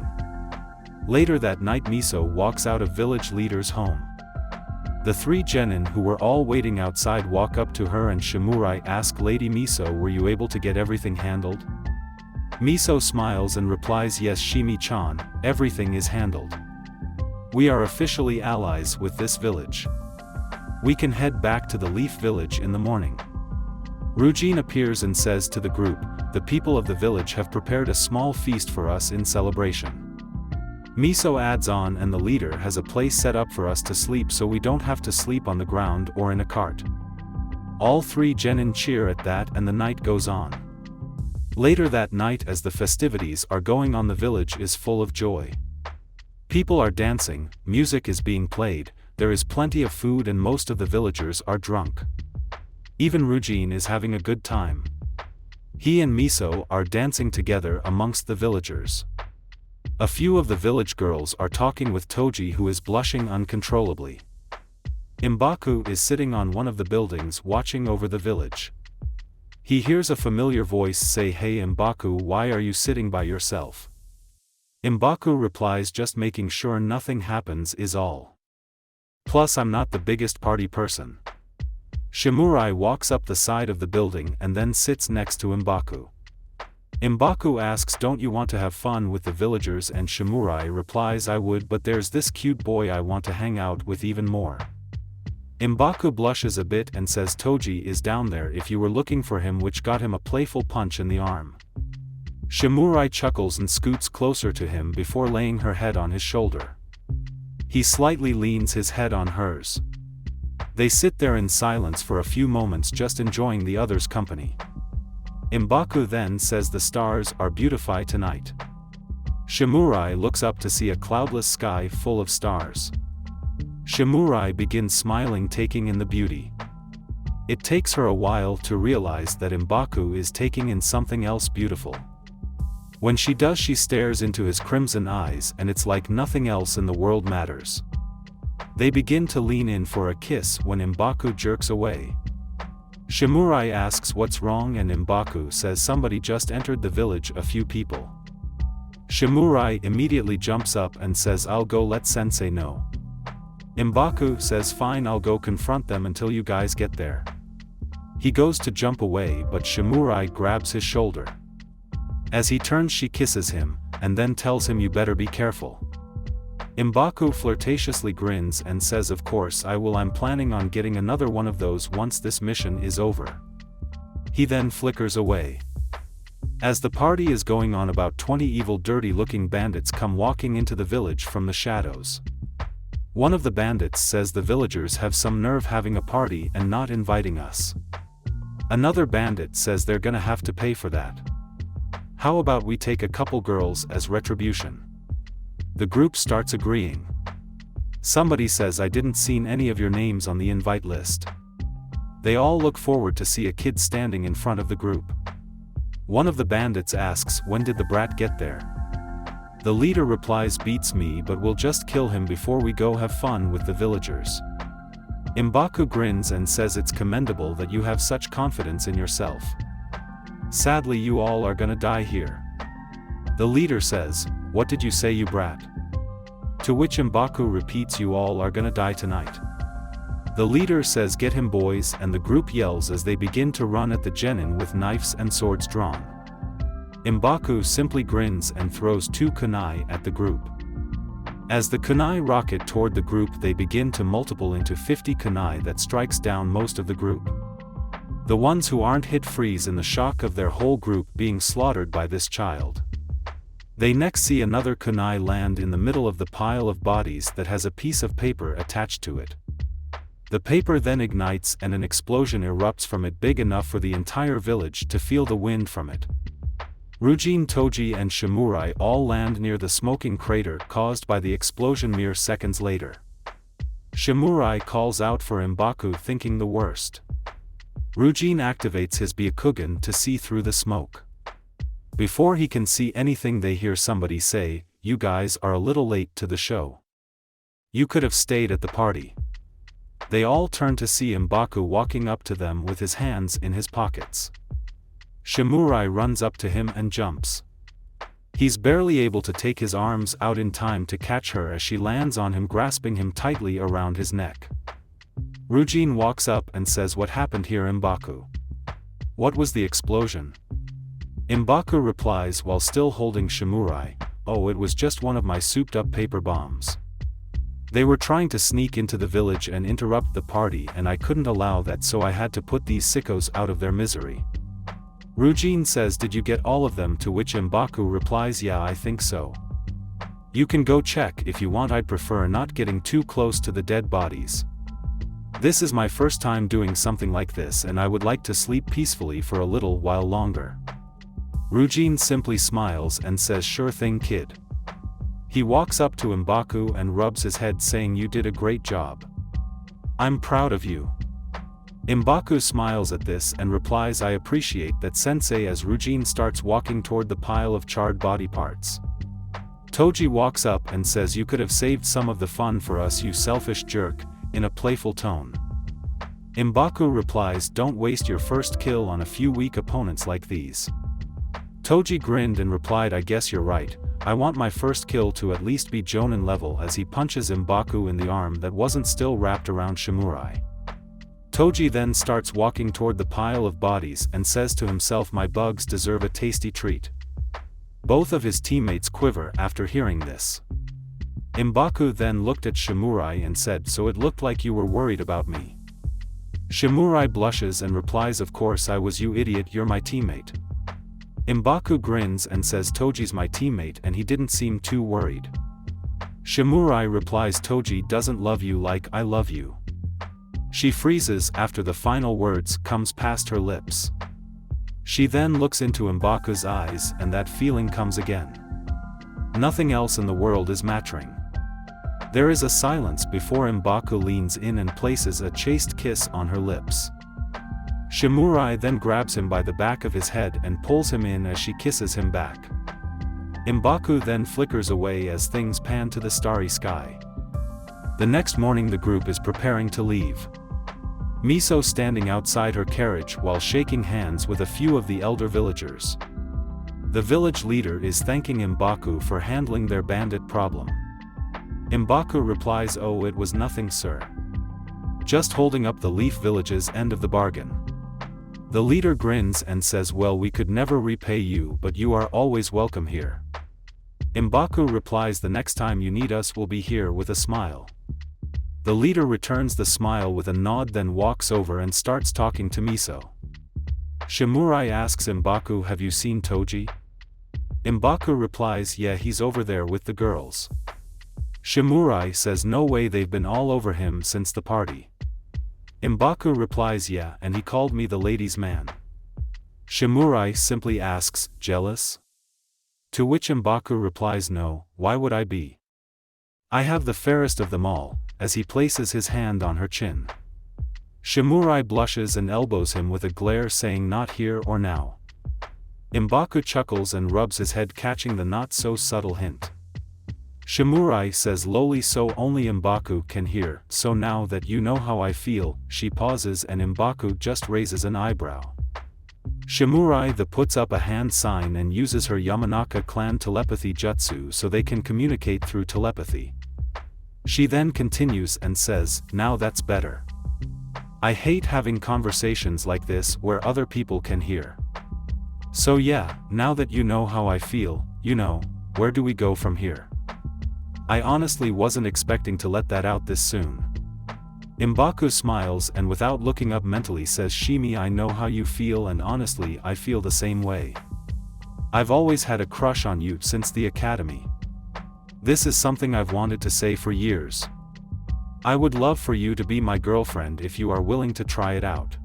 Later that night, Miso walks out of village leader's home. The three genin who were all waiting outside walk up to her and Shimurai ask, "Lady Miso, were you able to get everything handled?" Miso smiles and replies, "Yes, Shimi-chan, everything is handled. We are officially allies with this village. We can head back to the Leaf Village in the morning." Rujin appears and says to the group, "The people of the village have prepared a small feast for us in celebration." Miso adds on, "And the leader has a place set up for us to sleep so we don't have to sleep on the ground or in a cart." All three genin cheer at that and the night goes on. Later that night, as the festivities are going on, the village is full of joy. People are dancing, music is being played, there is plenty of food and most of the villagers are drunk. Even Rujin is having a good time. He and Miso are dancing together amongst the villagers. A few of the village girls are talking with Toji, who is blushing uncontrollably. Embaku is sitting on one of the buildings watching over the village. He hears a familiar voice say, "Hey Embaku, why are you sitting by yourself?" Embaku replies, "Just making sure nothing happens is all. Plus I'm not the biggest party person." Shimurai walks up the side of the building and then sits next to Embaku. Embaku asks, "Don't you want to have fun with the villagers?" And Shimurai replies, "I would, but there's this cute boy I want to hang out with even more." Embaku blushes a bit and says, "Toji is down there if you were looking for him," which got him a playful punch in the arm. Shimurai chuckles and scoots closer to him before laying her head on his shoulder. He slightly leans his head on hers. They sit there in silence for a few moments, just enjoying the other's company. Embaku then says, "The stars are beautiful tonight." Shimurai looks up to see a cloudless sky full of stars. Shimurai begins smiling, taking in the beauty. It takes her a while to realize that Embaku is taking in something else beautiful. When she does, she stares into his crimson eyes and it's like nothing else in the world matters. They begin to lean in for a kiss when Embaku jerks away. Shimurai asks what's wrong and Embaku says somebody just entered the village, a few people. Shimurai immediately jumps up and says, "I'll go let sensei know." Embaku says, "Fine, I'll go confront them until you guys get there." He goes to jump away, but Shimurai grabs his shoulder. As he turns, she kisses him, and then tells him, "You better be careful. Embaku flirtatiously grins and says of course I will. I'm planning on getting another one of those once this mission is over. He then flickers away. As the party is going on, about 20 evil dirty-looking bandits come walking into the village from the shadows. One of the bandits says the villagers have some nerve having a party and not inviting us. Another bandit says they're gonna have to pay for that. How about we take a couple girls as retribution? The group starts agreeing. Somebody says I didn't see any of your names on the invite list. They all look forward to see a kid standing in front of the group. One of the bandits asks, when did the brat get there? The leader replies, beats me, but we'll just kill him before we go have fun with the villagers. Embaku grins and says it's commendable that you have such confidence in yourself. Sadly you all are gonna die here. The leader says, what did you say you brat? To which Embaku repeats, you all are gonna die tonight. The leader says get him boys, and the group yells as they begin to run at the genin with knives and swords drawn. Embaku simply grins and throws 2 kunai at the group. As the kunai rocket toward the group, they begin to multiple into 50 kunai that strikes down most of the group. The ones who aren't hit freeze in the shock of their whole group being slaughtered by this child. They next see another kunai land in the middle of the pile of bodies that has a piece of paper attached to it. The paper then ignites and an explosion erupts from it big enough for the entire village to feel the wind from it. Ryujin, Toji and Shimurai all land near the smoking crater caused by the explosion mere seconds later. Shimurai calls out for Embaku thinking the worst. Ryujin activates his Byakugan to see through the smoke. Before he can see anything, they hear somebody say, you guys are a little late to the show. You could have stayed at the party. They all turn to see Embaku walking up to them with his hands in his pockets. Shimurai runs up to him and jumps. He's barely able to take his arms out in time to catch her as she lands on him, grasping him tightly around his neck. Ryujin walks up and says, what happened here, Embaku? What was the explosion? Embaku replies while still holding Shimurai, oh, it was just one of my souped-up paper bombs. They were trying to sneak into the village and interrupt the party, and I couldn't allow that, so I had to put these sickos out of their misery. Ryujin says, did you get all of them? To which Embaku replies, yeah, I think so. You can go check if you want, I'd prefer not getting too close to the dead bodies. This is my first time doing something like this, and I would like to sleep peacefully for a little while longer. Ryujin simply smiles and says, sure thing, kid. He walks up to Embaku and rubs his head, saying, you did a great job. I'm proud of you. Embaku smiles at this and replies, I appreciate that, sensei, as Ryujin starts walking toward the pile of charred body parts. Toji walks up and says, you could have saved some of the fun for us, you selfish jerk, in a playful tone. Embaku replies, don't waste your first kill on a few weak opponents like these. Toji grinned and replied, I guess you're right. I want my first kill to at least be Jonin level, as he punches Embaku in the arm that wasn't still wrapped around Shimurai. Toji then starts walking toward the pile of bodies and says to himself, my bugs deserve a tasty treat. Both of his teammates quiver after hearing this. Embaku then looked at Shimurai and said, so it looked like you were worried about me. Shimurai blushes and replies, of course I was, you idiot, you're my teammate. Embaku grins and says, Toji's my teammate and he didn't seem too worried. Shimurai replies, Toji doesn't love you like I love you. She freezes after the final words comes past her lips. She then looks into Embaku's eyes and that feeling comes again. Nothing else in the world is mattering. There is a silence before Embaku leans in and places a chaste kiss on her lips. Shimurai then grabs him by the back of his head and pulls him in as she kisses him back. Embaku then flickers away as things pan to the starry sky. The next morning the group is preparing to leave. Miso standing outside her carriage while shaking hands with a few of the elder villagers. The village leader is thanking Embaku for handling their bandit problem. Embaku replies, oh, it was nothing, sir. Just holding up the Leaf Village's end of the bargain. The leader grins and says, well, we could never repay you, but you are always welcome here. Embaku replies, the next time you need us we'll be here, with a smile. The leader returns the smile with a nod, then walks over and starts talking to Miso. Shimurai asks Embaku, have you seen Toji? Embaku replies, yeah, he's over there with the girls. Shimurai says, no way, they've been all over him since the party. Embaku replies, yeah, and he called me the ladies' man. Shimurai simply asks, jealous? To which Embaku replies, no, why would I be? I have the fairest of them all, as he places his hand on her chin. Shimurai blushes and elbows him with a glare, saying, not here or now. Embaku chuckles and rubs his head, catching the not-so-subtle hint. Shimurai says lowly, so only Embaku can hear, so now that you know how I feel. She pauses and Embaku just raises an eyebrow. Shimurai puts up a hand sign and uses her Yamanaka clan telepathy jutsu so they can communicate through telepathy. She then continues and says, now that's better. I hate having conversations like this where other people can hear. So yeah, now that you know how I feel, you know, where do we go from here? I honestly wasn't expecting to let that out this soon. Embaku smiles and without looking up mentally says, Shimi, I know how you feel, and honestly I feel the same way. I've always had a crush on you since the academy. This is something I've wanted to say for years. I would love for you to be my girlfriend if you are willing to try it out.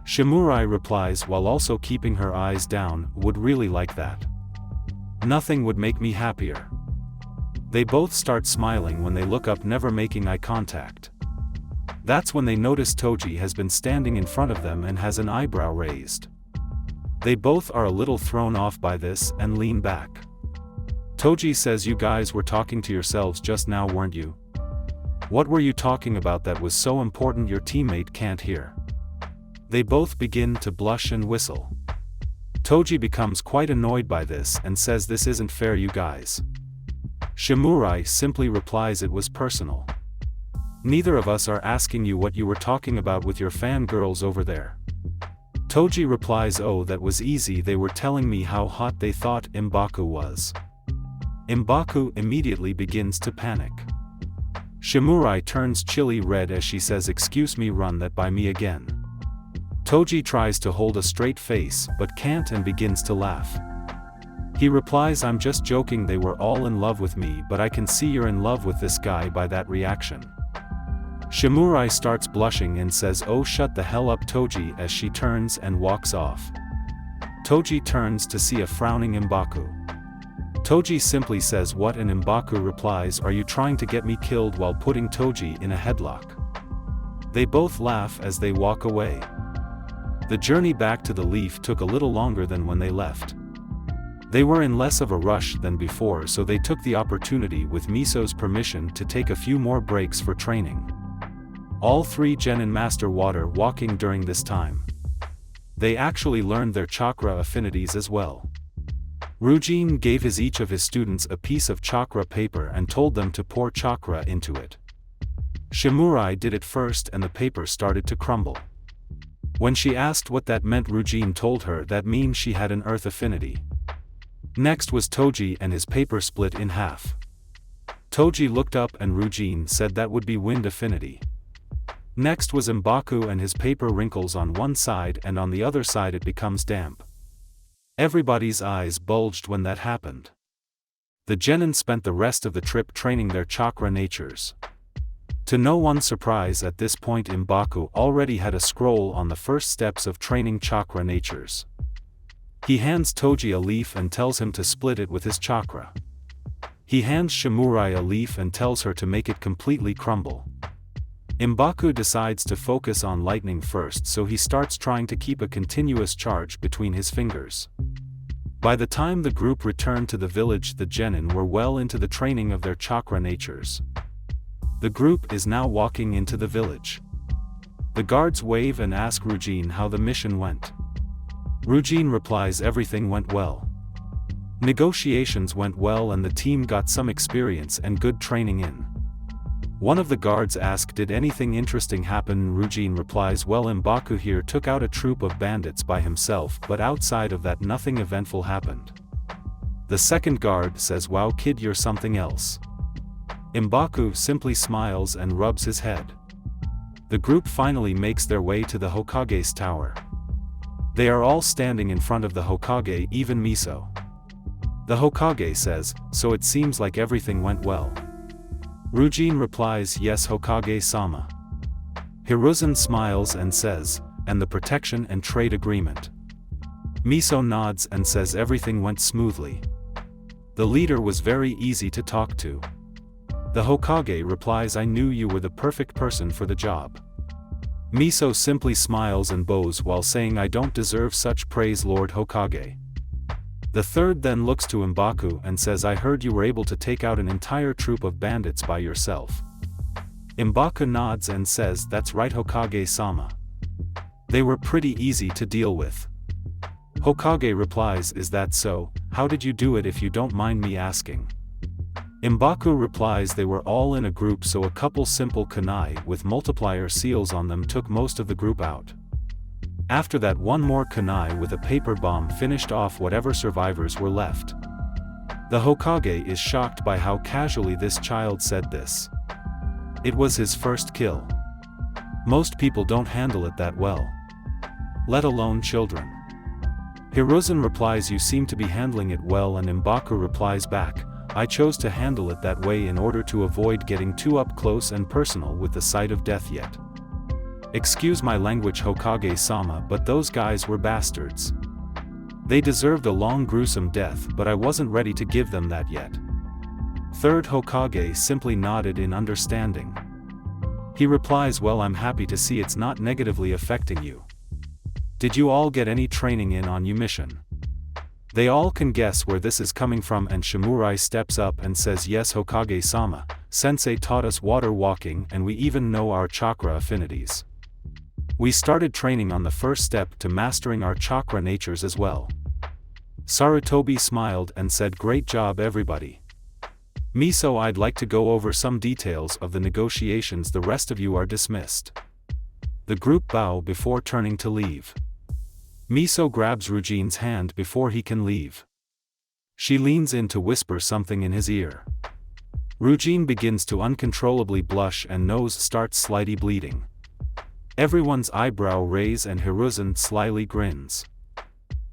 Shimurai replies while also keeping her eyes down, would really like that. Nothing would make me happier. They both start smiling when they look up, never making eye contact. That's when they notice Toji has been standing in front of them and has an eyebrow raised. They both are a little thrown off by this and lean back. Toji says, you guys were talking to yourselves just now, weren't you? What were you talking about that was so important your teammate can't hear? They both begin to blush and whistle. Toji becomes quite annoyed by this and says, this isn't fair, you guys. Shimurai simply replies, it was personal. Neither of us are asking you what you were talking about with your fangirls over there. Toji replies, oh, that was easy, they were telling me how hot they thought Embaku was. Embaku immediately begins to panic. Shimurai turns chilly red as she says, excuse me, run that by me again. Toji tries to hold a straight face but can't and begins to laugh. He replies, I'm just joking, they were all in love with me, but I can see you're in love with this guy by that reaction. Shimurai starts blushing and says, oh, shut the hell up, Toji, as she turns and walks off. Toji turns to see a frowning Embaku. Toji simply says, what? And Embaku replies, are you trying to get me killed, while putting Toji in a headlock. They both laugh as they walk away. The journey back to the Leaf took a little longer than when they left. They were in less of a rush than before, so they took the opportunity, with Miso's permission, to take a few more breaks for training. All three genin master water walking during this time. They actually learned their chakra affinities as well. Ryujin gave each of his students a piece of chakra paper and told them to pour chakra into it. Shimurai did it first and the paper started to crumble. When she asked what that meant, Ryujin told her that means she had an earth affinity. Next was Toji and his paper split in half. Toji looked up and Ryujin said that would be wind affinity. Next was Embaku and his paper wrinkles on one side, and on the other side it becomes damp. Everybody's eyes bulged when that happened. The genin spent the rest of the trip training their chakra natures. To no one's surprise, at this point Embaku already had a scroll on the first steps of training chakra natures. He hands Toji a leaf and tells him to split it with his chakra. He hands Shimurai a leaf and tells her to make it completely crumble. Embaku decides to focus on lightning first, so he starts trying to keep a continuous charge between his fingers. By the time the group returned to the village, the genin were well into the training of their chakra natures. The group is now walking into the village. The guards wave and ask Ryujin how the mission went. Ryujin replies, everything went well. Negotiations went well and the team got some experience and good training in. One of the guards asked, did anything interesting happen? Ryujin replies, well, Embaku here took out a troop of bandits by himself, but outside of that nothing eventful happened. The second guard says, "Wow kid, you're something else." Embaku simply smiles and rubs his head. The group finally makes their way to the Hokage's tower. They are all standing in front of the Hokage, even Miso. The Hokage says, "So it seems like everything went well." Ryujin replies, "Yes Hokage-sama." Hiruzen smiles and says, "And the protection and trade agreement?" Miso nods and says everything went smoothly. The leader was very easy to talk to. The Hokage replies, "I knew you were the perfect person for the job." Miso simply smiles and bows while saying, "I don't deserve such praise, Lord Hokage." The third then looks to Embaku and says, "I heard you were able to take out an entire troop of bandits by yourself." Embaku nods and says, "That's right Hokage-sama. They were pretty easy to deal with." Hokage replies, "Is that so? How did you do it if you don't mind me asking?" Embaku replies, "They were all in a group, so a couple simple kunai with multiplier seals on them took most of the group out. After that, one more kunai with a paper bomb finished off whatever survivors were left." The Hokage is shocked by how casually this child said this. It was his first kill. Most people don't handle it that well. Let alone children. Hiruzen replies, "You seem to be handling it well," and Embaku replies back, "I chose to handle it that way in order to avoid getting too up close and personal with the sight of death yet. Excuse my language Hokage-sama, but those guys were bastards. They deserved a long gruesome death, but I wasn't ready to give them that yet." Third Hokage simply nodded in understanding. He replies, "Well, I'm happy to see it's not negatively affecting you. Did you all get any training in on your mission?" They all can guess where this is coming from, and Shimurai steps up and says, "Yes Hokage-sama, Sensei taught us water walking and we even know our chakra affinities. We started training on the first step to mastering our chakra natures as well." Sarutobi smiled and said, "Great job everybody. Miso, I'd like to go over some details of the negotiations. The rest of you are dismissed." The group bow before turning to leave. Miso grabs Ryujin's hand before he can leave. She leans in to whisper something in his ear. Ryujin begins to uncontrollably blush and nose starts slightly bleeding. Everyone's eyebrow raise and Hiruzen slyly grins.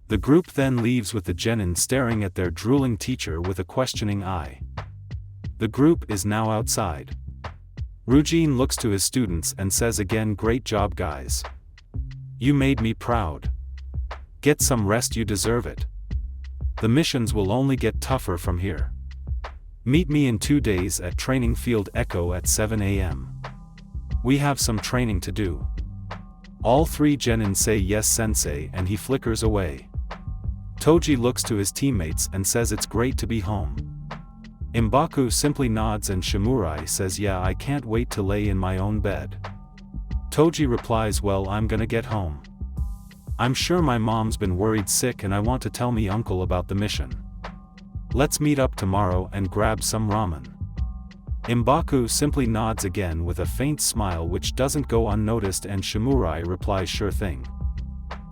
The group then leaves with the genin staring at their drooling teacher with a questioning eye. The group is now outside. Ryujin looks to his students and says again, "Great job guys. You made me proud. Get some rest, you deserve it. The missions will only get tougher from here. Meet me in 2 days at Training Field Echo at 7 a.m. We have some training to do." All three genin say yes sensei and he flickers away. Toji looks to his teammates and says it's great to be home. Embaku simply nods and Shimurai says, "Yeah, I can't wait to lay in my own bed." Toji replies, "Well, I'm gonna get home. I'm sure my mom's been worried sick and I want to tell me uncle about the mission. Let's meet up tomorrow and grab some ramen." Embaku simply nods again with a faint smile which doesn't go unnoticed, and Shimurai replies, "Sure thing."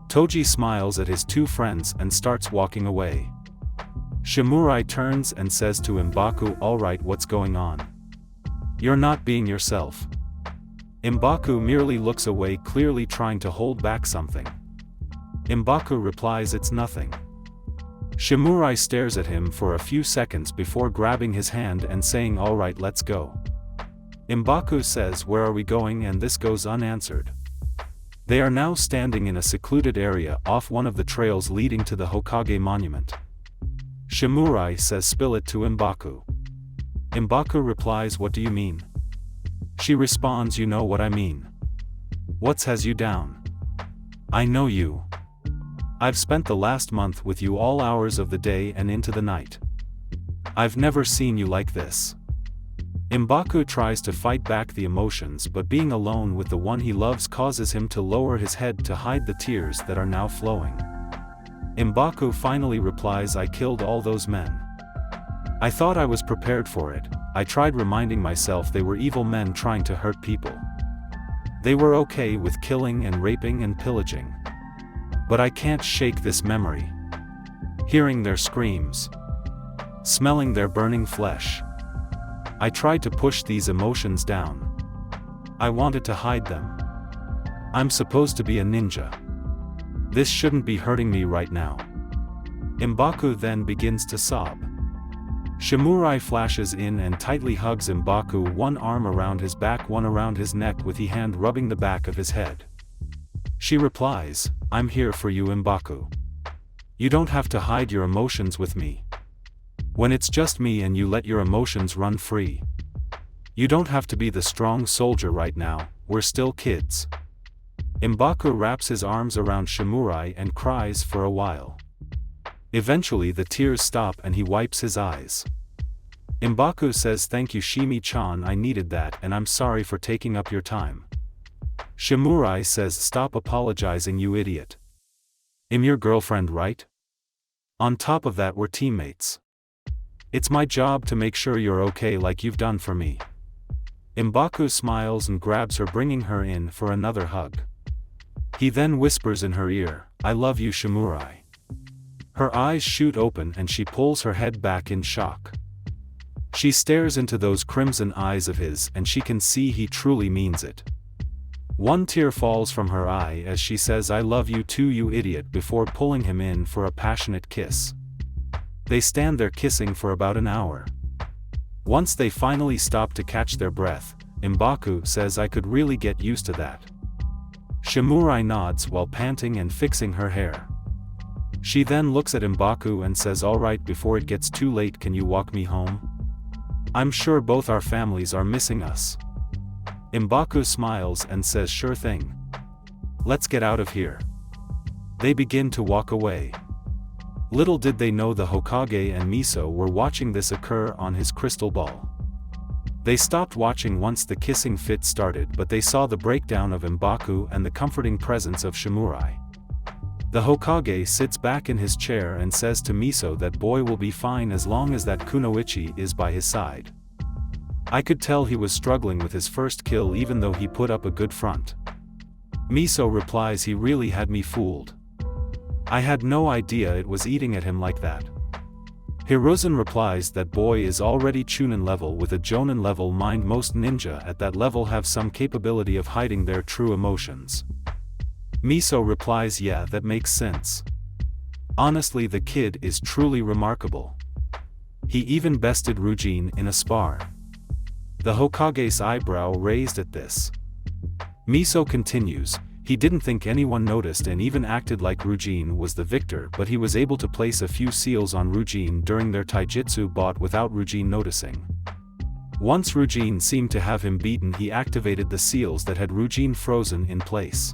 Toji smiles at his two friends and starts walking away. Shimurai turns and says to Embaku, "Alright, what's going on? You're not being yourself." Embaku merely looks away, clearly trying to hold back something. Embaku replies, "It's nothing." Shimurai stares at him for a few seconds before grabbing his hand and saying, "Alright, let's go." Embaku says, "Where are we going?" and this goes unanswered. They are now standing in a secluded area off one of the trails leading to the Hokage monument. Shimurai says, "Spill it to Embaku." Embaku replies, "What do you mean?" She responds, "You know what I mean. What has you down? I know you. I've spent the last month with you all hours of the day and into the night. I've never seen you like this." Embaku tries to fight back the emotions, but being alone with the one he loves causes him to lower his head to hide the tears that are now flowing. Embaku finally replies, "I killed all those men. I thought I was prepared for it. I tried reminding myself they were evil men trying to hurt people. They were okay with killing and raping and pillaging. But I can't shake this memory. Hearing their screams. smelling their burning flesh. I tried to push these emotions down. I wanted to hide them. I'm supposed to be a ninja. This shouldn't be hurting me right now. Embaku then begins to sob. Shimurai flashes in and tightly hugs Embaku, one arm around his back, one around his neck, with the hand rubbing the back of his head. She replies, "I'm here for you, Embaku. You don't have to hide your emotions with me. When it's just me and you let your emotions run free. You don't have to be the strong soldier right now, we're still kids." Embaku wraps his arms around Shimurai and cries for a while. Eventually the tears stop and he wipes his eyes. Embaku says, "Thank you Shimi-chan, I needed that and I'm sorry for taking up your time." Shimurai says, "Stop apologizing, you idiot. I'm your girlfriend, right? On top of that, we're teammates. It's my job to make sure you're okay like you've done for me." Embaku smiles and grabs her, bringing her in for another hug. He then whispers in her ear, "I love you, Shimurai." Her eyes shoot open and she pulls her head back in shock. She stares into those crimson eyes of his and she can see he truly means it. One tear falls from her eye as she says, "I love you too, you idiot," before pulling him in for a passionate kiss. They stand there kissing for about an hour. Once they finally stop to catch their breath, Embaku says, "I could really get used to that." Shimurai nods while panting and fixing her hair. She then looks at Embaku and says, "All right, before it gets too late, can you walk me home? I'm sure both our families are missing us." Embaku smiles and says, "Sure thing. Let's get out of here." They begin to walk away. Little did they know the Hokage and Miso were watching this occur on his crystal ball. They stopped watching once the kissing fit started, but they saw the breakdown of Embaku and the comforting presence of Shimurai. The Hokage sits back in his chair and says to Miso that boy will be fine as long as that kunoichi is by his side. I could tell he was struggling with his first kill even though he put up a good front. Miso replies, "He really had me fooled. I had no idea it was eating at him like that." Hiruzen replies that boy is already Chunin level with a Jonin level mind. Most ninja at that level have some capability of hiding their true emotions. Miso replies, "Yeah, that makes sense. Honestly, the kid is truly remarkable. He even bested Rujin in a spar." The Hokage's eyebrow raised at this. Miso continues, "He didn't think anyone noticed and even acted like Rujin was the victor, but he was able to place a few seals on Rujin during their taijutsu bout without Rujin noticing. Once Rujin seemed to have him beaten, he activated the seals that had Rujin frozen in place.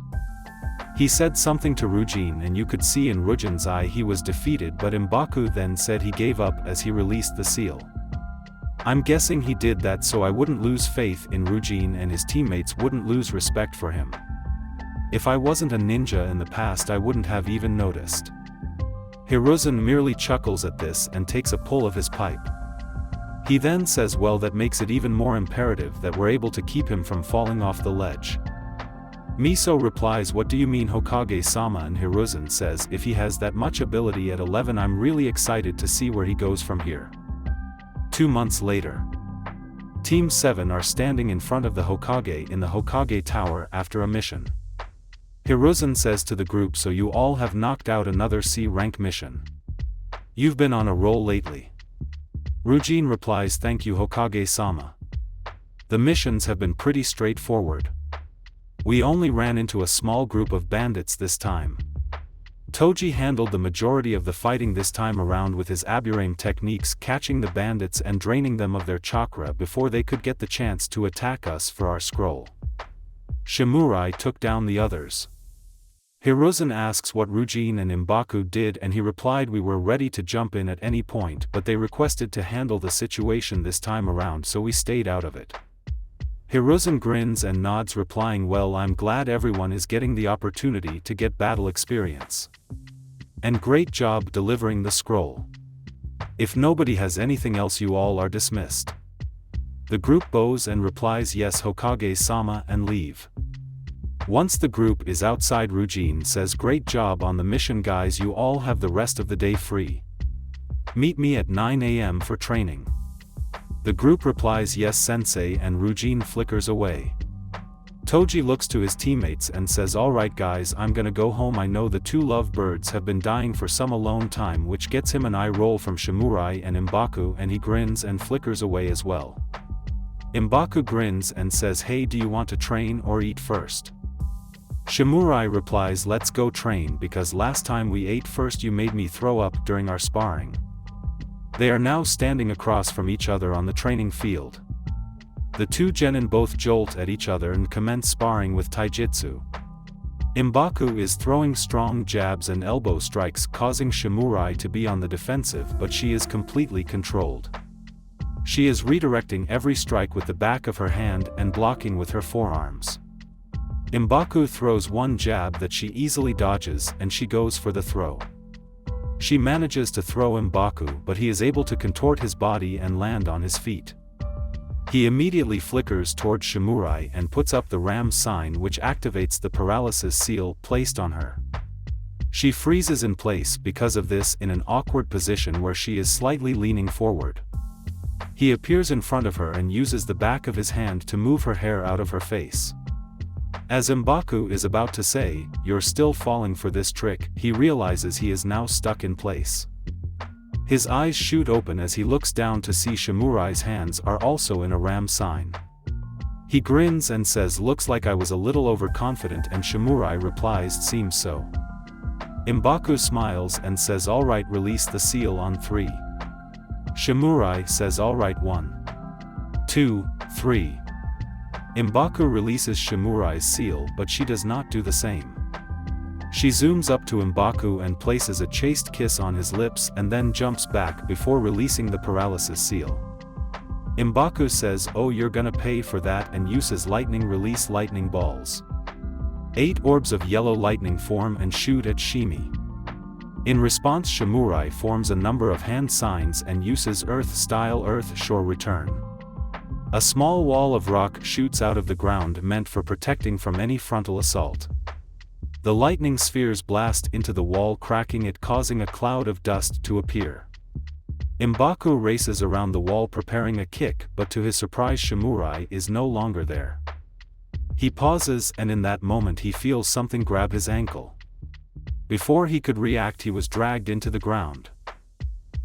He said something to Rujin and you could see in Rujin's eye he was defeated, but Embaku then said he gave up as he released the seal. I'm guessing he did that so I wouldn't lose faith in Rujin and his teammates wouldn't lose respect for him. If I wasn't a ninja in the past I wouldn't have even noticed." Hiruzen merely chuckles at this and takes a pull of his pipe. He then says, "Well, that makes it even more imperative that we're able to keep him from falling off the ledge." Miso replies, "What do you mean, Hokage-sama?" and Hiruzen says, "If he has that much ability at 11, I'm really excited to see where he goes from here." 2 months later. Team 7 are standing in front of the Hokage in the Hokage Tower after a mission. Hiruzen says to the group, "So you all have knocked out another C-rank mission. You've been on a roll lately." Rujin replies, "Thank you, Hokage-sama. The missions have been pretty straightforward. We only ran into a small group of bandits this time. Toji handled the majority of the fighting this time around with his Aburame techniques, catching the bandits and draining them of their chakra before they could get the chance to attack us for our scroll. Shimurai took down the others." Hiruzen asks what Rujin and Embaku did and he replied, "We were ready to jump in at any point, but they requested to handle the situation this time around so we stayed out of it." Hiruzen grins and nods, replying, "Well, I'm glad everyone is getting the opportunity to get battle experience. And great job delivering the scroll. If nobody has anything else, you all are dismissed." The group bows and replies, "Yes, Hokage-sama," and leave. Once the group is outside, Rujin says, "Great job on the mission, guys, you all have the rest of the day free." Meet me at 9 a.m. for training. The group replies yes sensei, and Ryujin flickers away. Toji looks to his teammates and says, alright guys, I'm gonna go home. I know the two lovebirds have been dying for some alone time, which gets him an eye roll from Shimurai and Embaku, and he grins and flickers away as well. Embaku grins and says, hey, do you want to train or eat first? Shimurai replies, let's go train, because last time we ate first you made me throw up during our sparring. They are now standing across from each other on the training field. The two genin both jolt at each other and commence sparring with taijutsu. Embaku is throwing strong jabs and elbow strikes, causing Shimurai to be on the defensive, but she is completely controlled. She is redirecting every strike with the back of her hand and blocking with her forearms. Embaku throws one jab that she easily dodges, and she goes for the throw. She manages to throw Embaku, but he is able to contort his body and land on his feet. He immediately flickers toward Shimurai and puts up the ram sign, which activates the paralysis seal placed on her. She freezes in place because of this, in an awkward position where she is slightly leaning forward. He appears in front of her and uses the back of his hand to move her hair out of her face. As Embaku is about to say, "You're still falling for this trick," he realizes he is now stuck in place. His eyes shoot open as he looks down to see Shimurai's hands are also in a ram sign. He grins and says, "Looks like I was a little overconfident," and Shimurai replies, "Seems so." Embaku smiles and says, "Alright, release the seal on 3. Shimurai says, "Alright, 1, 2, 3. Embaku releases Shimurai's seal, but she does not do the same. She zooms up to Embaku and places a chaste kiss on his lips and then jumps back before releasing the paralysis seal. Embaku says, "Oh, you're gonna pay for that," and uses lightning release lightning balls. 8 orbs of yellow lightning form and shoot at Shimi. In response, Shimurai forms a number of hand signs and uses earth-style earth-shore return. A small wall of rock shoots out of the ground, meant for protecting from any frontal assault. The lightning spheres blast into the wall, cracking it, causing a cloud of dust to appear. Embaku races around the wall preparing a kick, but to his surprise Shimurai is no longer there. He pauses, and in that moment he feels something grab his ankle. Before he could react, he was dragged into the ground.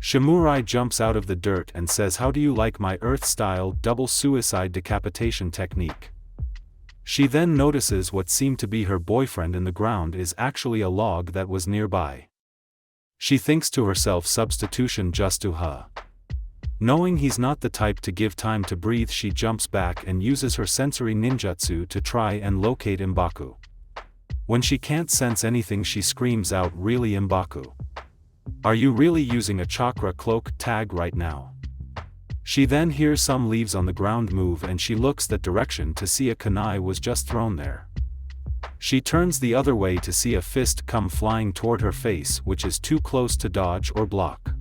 Shimurai jumps out of the dirt and says, "How do you like my earth-style double suicide decapitation technique?" She then notices what seemed to be her boyfriend in the ground is actually a log that was nearby. She thinks to herself, substitution just to her. Knowing he's not the type to give time to breathe, she jumps back and uses her sensory ninjutsu to try and locate Embaku. When she can't sense anything, she screams out, "Really, Embaku? Are you really using a chakra cloak tag right now?" She then hears some leaves on the ground move and she looks that direction to see a kunai was just thrown there. She turns the other way to see a fist come flying toward her face, which is too close to dodge or block.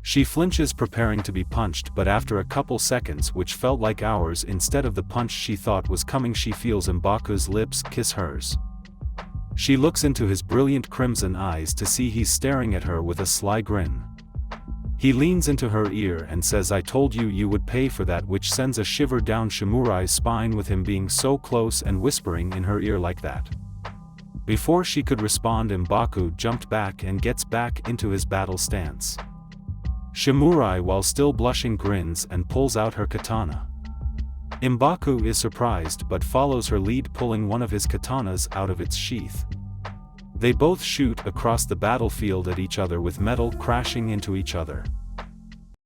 She flinches, preparing to be punched, but after a couple seconds, which felt like hours, instead of the punch she thought was coming, she feels Embaku's lips kiss hers. She looks into his brilliant crimson eyes to see he's staring at her with a sly grin. He leans into her ear and says, "I told you you would pay for that," which sends a shiver down Shimurai's spine with him being so close and whispering in her ear like that. Before she could respond, Embaku jumped back and gets back into his battle stance. Shimurai, while still blushing, grins and pulls out her katana. Embaku is surprised but follows her lead, pulling one of his katanas out of its sheath. They both shoot across the battlefield at each other, with metal crashing into each other.